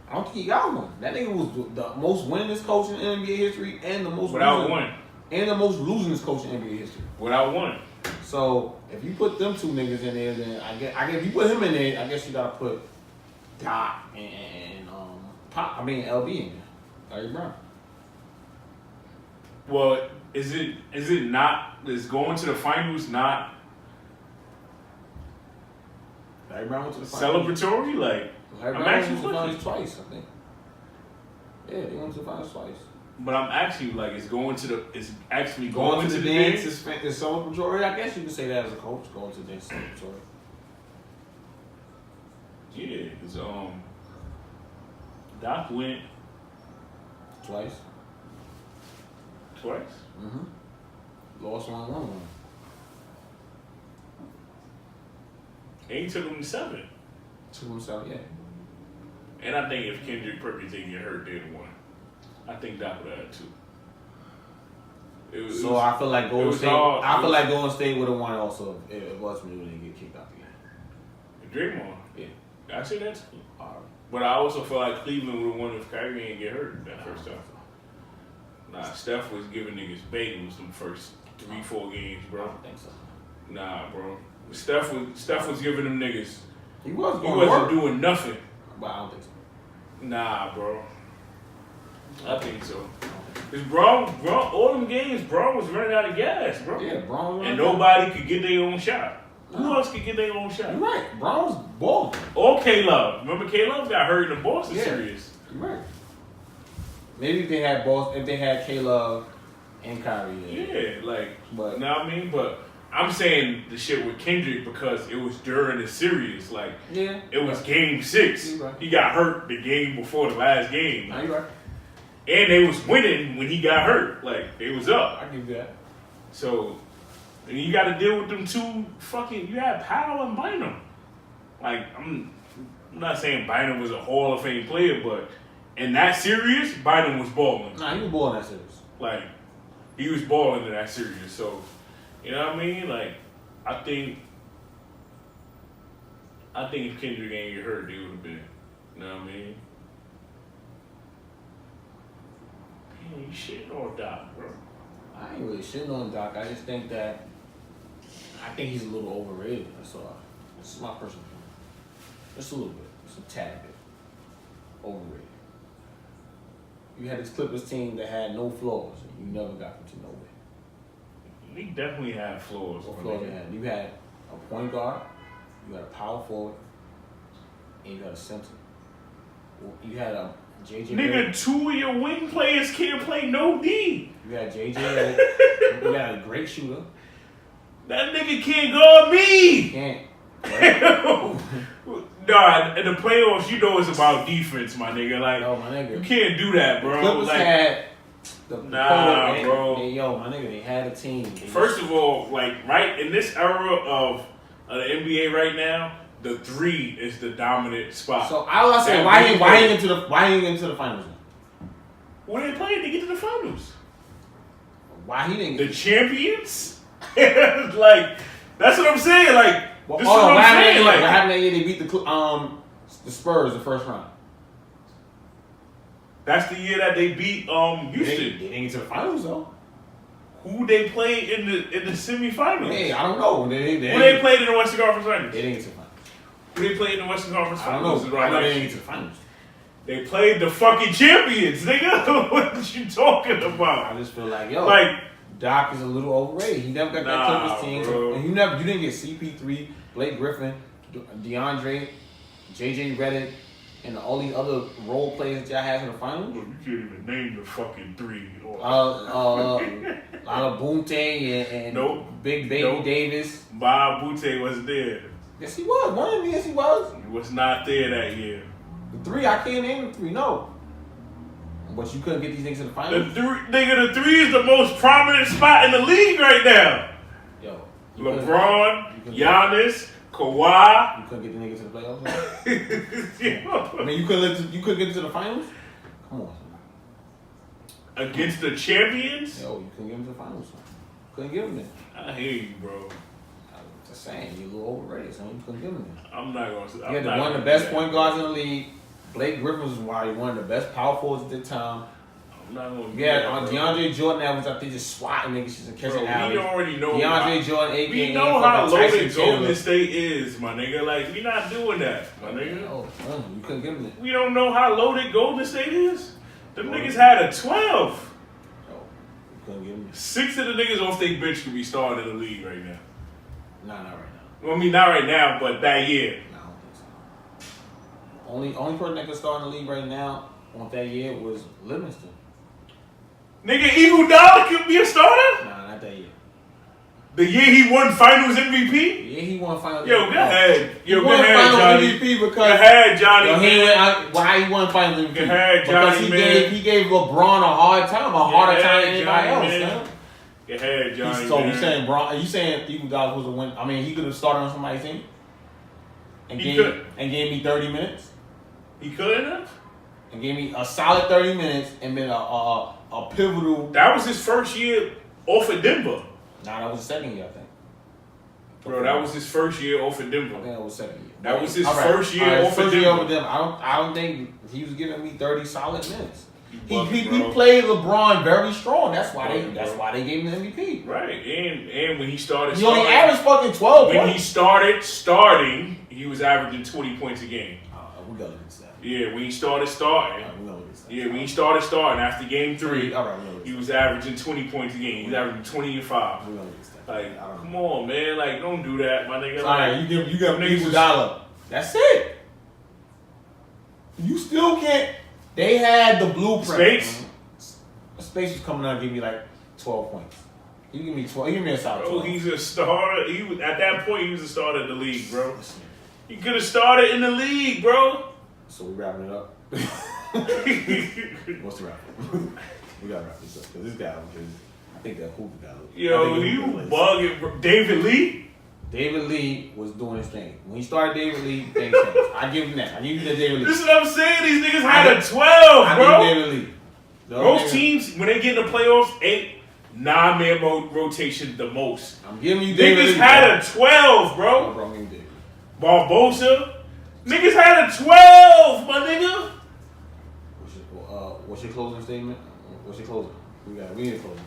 I don't think he got one. That nigga was the most winningest coach in NBA history and the most without one. And the most losingest coach in NBA history. Without one. So if you put them two niggas in there, then I guess if you put him in there, I guess you gotta put Doc and Pop. I mean LB in there. Larry Brown. Well, is it not? Is going to the finals not Larry Brown went to the finals. celebratory? Like, Larry I'm Brown went actually to the finals twice, I think. Yeah, they went to the finals twice. But I'm actually like, it's actually Going to the dance dance. is celebratory. I guess you could say that as a coach. Going to the dance is celebratory. Yeah, because Doc went Twice. Mm-hmm. Lost one, won one. And he took him to 7. Took himself, yeah. And I think if Kendrick Perkins didn't get hurt, they'd have won. I think Doc would have had 2. I feel like Golden State. hard. I feel like Golden State would have won also if Westbrook didn't get kicked out the game. Draymond. Yeah. I say that too. All right. But I also feel like Cleveland would have won if Kyrie didn't get hurt that first time. Nah, Steph was giving niggas bagels them first 3-4 games, bro. I don't think so. Nah, bro. Steph was giving them niggas. He wasn't doing nothing. But I don't think so. Nah, bro. I think so. Cause Braun, all them games, Braun was running out of gas, bro. Yeah, Braun. And nobody could get their own shot. Who else could get their own shot? You're right. Braun was balling. Or K-Love. Remember K-Love got hurt in the Boston series. You're right. Maybe if they had K-Love and Kyrie. Yeah, like, but you know what I mean? But I'm saying the shit with Kendrick because it was during the series. Like, it was game 6. Right. He got hurt the game before the last game. Nah, you're right. And they was winning when he got hurt. Like, they was up. I give you that. So, and you got to deal with them two fucking. You had Powell and Bynum. Like, I'm not saying Bynum was a Hall of Fame player, but in that series, Bynum was balling. Nah, he was balling that series. Like, he was balling in that series. So, you know what I mean? Like, I think if Kendrick ain't get hurt, they would have been. You know what I mean? Man, you shitting on Doc, bro. I ain't really shitting on Doc. I just think that he's a little overrated. That's all. This is my personal opinion. Just a little bit. Just a tad bit. Overrated. You had this Clippers team that had no flaws, and you never got them to nowhere. He definitely had flaws. You had a point guard, you had a power forward, and you had a center. You had a JJ. Nigga, 2 of your wing players can't play no D. You had JJ. You had a great shooter. That nigga can't guard me. He can't. Right? Nah, in the playoffs, you know it's about defense, my nigga. Like, yo, my nigga. You can't do that, bro. Clippers like, had bro. Yo, my nigga, they had a team. First of all, like, right in this era of the NBA right now, the 3 is the dominant spot. So I was saying, why he ain't into the finals? When they played, they get to the finals. Why he didn't? The champions? Like, that's what I'm saying. Like, well, this is what I'm saying. Like, what happened that year? They beat the Spurs the first round. That's the year that they beat Houston. They didn't get to the finals though. Who they played in the semifinals? Hey, I don't know. Who they played in the Western Conference Finals? They didn't get to the finals. Who they played in the Western Conference Finals? I don't know. I know they didn't get to the finals. They played the fucking champions, nigga. What you talking about? I just feel like Doc is a little overrated. He never got that Clippers team, and you didn't get CP3, Blake Griffin, DeAndre, JJ Redick, and all these other role players that y'all have in the finals. You can't even name the fucking 3. Bunte and Big Baby Davis. Bob Bunte wasn't there. Yes, he was. One of them, yes, he was. He was not there that year. The 3, I can't name the 3, no. But you couldn't get these niggas in the finals? The 3 is the most prominent spot in the league right now. Yo. LeBron, Giannis, Kawhi. You couldn't get the niggas to the playoffs? I mean, you couldn't get to the finals? Come on. Against the champions? Yo, you couldn't get them to the finals. Couldn't get them there. I hear you, bro. I'm just saying, you're a little overrated, so you couldn't get them there. I'm not going to say. You had one of the best point guards in the league. Blake Griffin was one of the best power forwards at the time. I'm not going to. Yeah, DeAndre Jordan that was out there just swatting niggas and catching alleys. We already know. DeAndre Jordan, aka we know how loaded Golden State is, my nigga. Like, we not doing that, my nigga. Oh, you couldn't get them there. We don't know how loaded Golden State is. Them niggas had a 12. Oh, you couldn't get them there. 6 of the niggas off their bench could be starting in the league right now. Nah, not right now. Well, I mean, not right now, but that year. Nah, I don't think so. Only person that could start in the league right now on that year was Livingston. Nigga, Iguodala could be a starter? Nah, not that year. The year he won Finals MVP? Yeah, he won Finals MVP. Yo, go ahead. He won Finals MVP because go ahead, Johnny. Why he won Finals MVP? Go ahead, Johnny, because he gave LeBron a harder time than anybody else. Man. Go ahead, Johnny. So you saying Iguodala was a win? I mean, he could have started on somebody's team and gave me 30 minutes. He could have. And gave me a solid 30 minutes and been a pivotal. That was his first year off of Denver. Nah, that was the second year, I think. Bro, that was his first year off of Denver. I think that was second year. That was his All right. first year All right, off first of year Denver. over them. I don't think he was giving me 30 solid minutes. He Bro. played LeBron very strong. That's why Bro. they gave him the MVP. Right, and when he started, He only averaged fucking 12 when points. he started starting, he was averaging 20 points a game. We gotta look at that. Yeah, when he started starting. We gotta look at that. Yeah, when he started after game 3, All right, we gotta look he at was averaging 20 points a game. He was averaging 20 and 5. that. We gotta look at that. Like, come on, man. Like, don't do that, my nigga. All Like, right, you give niggas $1. That's it. You still can't. They had the blueprint. Space? Space was coming out and give me like 12 points. You give me 12. You give me a solid Bro, 12. he's a star. He was at that point. He was a starter in the league, bro. He could have started in the league, bro. So we wrapping it up. What's the wrap? We gotta wrap this up because this guy. I think that Hooper guy. Yo, you bugging, bro. David Lee. David Lee was doing his thing. When he started David Lee, things changed. I give him that. I give you the David Lee. This is what I'm saying. These niggas had a 12, I bro. give David Lee. Most teams, when they get in the playoffs, 9-man rotation the most. I'm giving you David Lee. Niggas had a 12, bro. Bro, I'm giving David. Barbosa. Niggas had a 12, my nigga. What's your closing statement? What's your closing? We need a closing.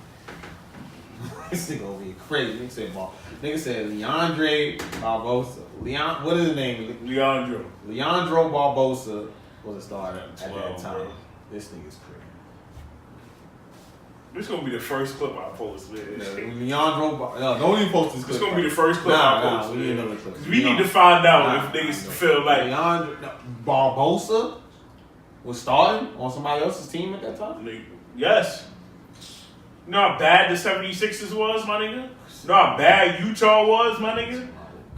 This nigga over here crazy. Nigga said Leandre Barbosa. What is his name? Leandro Barbosa was a starter at 12, that time. bro. This nigga's crazy. This gonna be the first clip I post, man. Don't even post this clip. This gonna be the first clip I post. We need another clip. We need to find out if niggas feel like Barbosa was starting on somebody else's team at that time? Yes. You know how bad the 76ers was, my nigga? You know how bad Utah was, my nigga?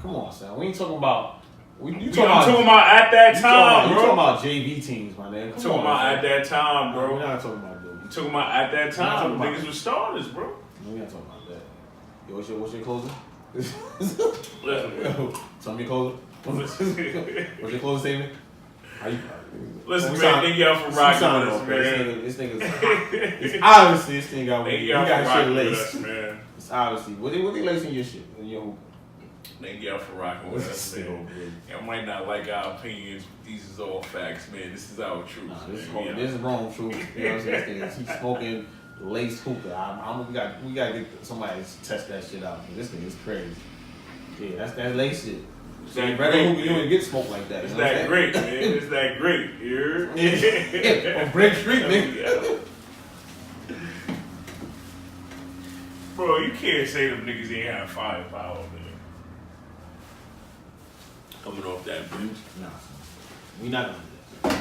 Come on, son. We ain't talking about. I'm talking about at that time, You bro. talking about JV teams, my nigga. I'm talking about at that time, bro. We're not talking about those. I'm talking about at that time. Niggas were starters, bro. We're not talking about that. Yo, what's your closing? Listen, Tell me your closing. What's your closing statement? Listen, man, thank y'all for rocking with us, man. This nigga's it's obviously this thing got Thank you y'all for got shit rocking with laced. us, man. It's obviously what they lacing your shit. Thank y'all for rocking with us, man. Y'all might not like our opinions, but these is all facts, man. This is our truth. This is Rome truth. You know what I'm saying? He's smoking laced hookah. We gotta get somebody to test that shit out. This thing is crazy. Yeah, that's lace shit. It's that Brother great, hookah, you don't get smoked like that. It's that great, man. It's that great. You heard? Yeah. On Brick Street, nigga. Bro, you can't say them niggas ain't have firepower, man. Coming off that bridge. Nah, we not gonna do that.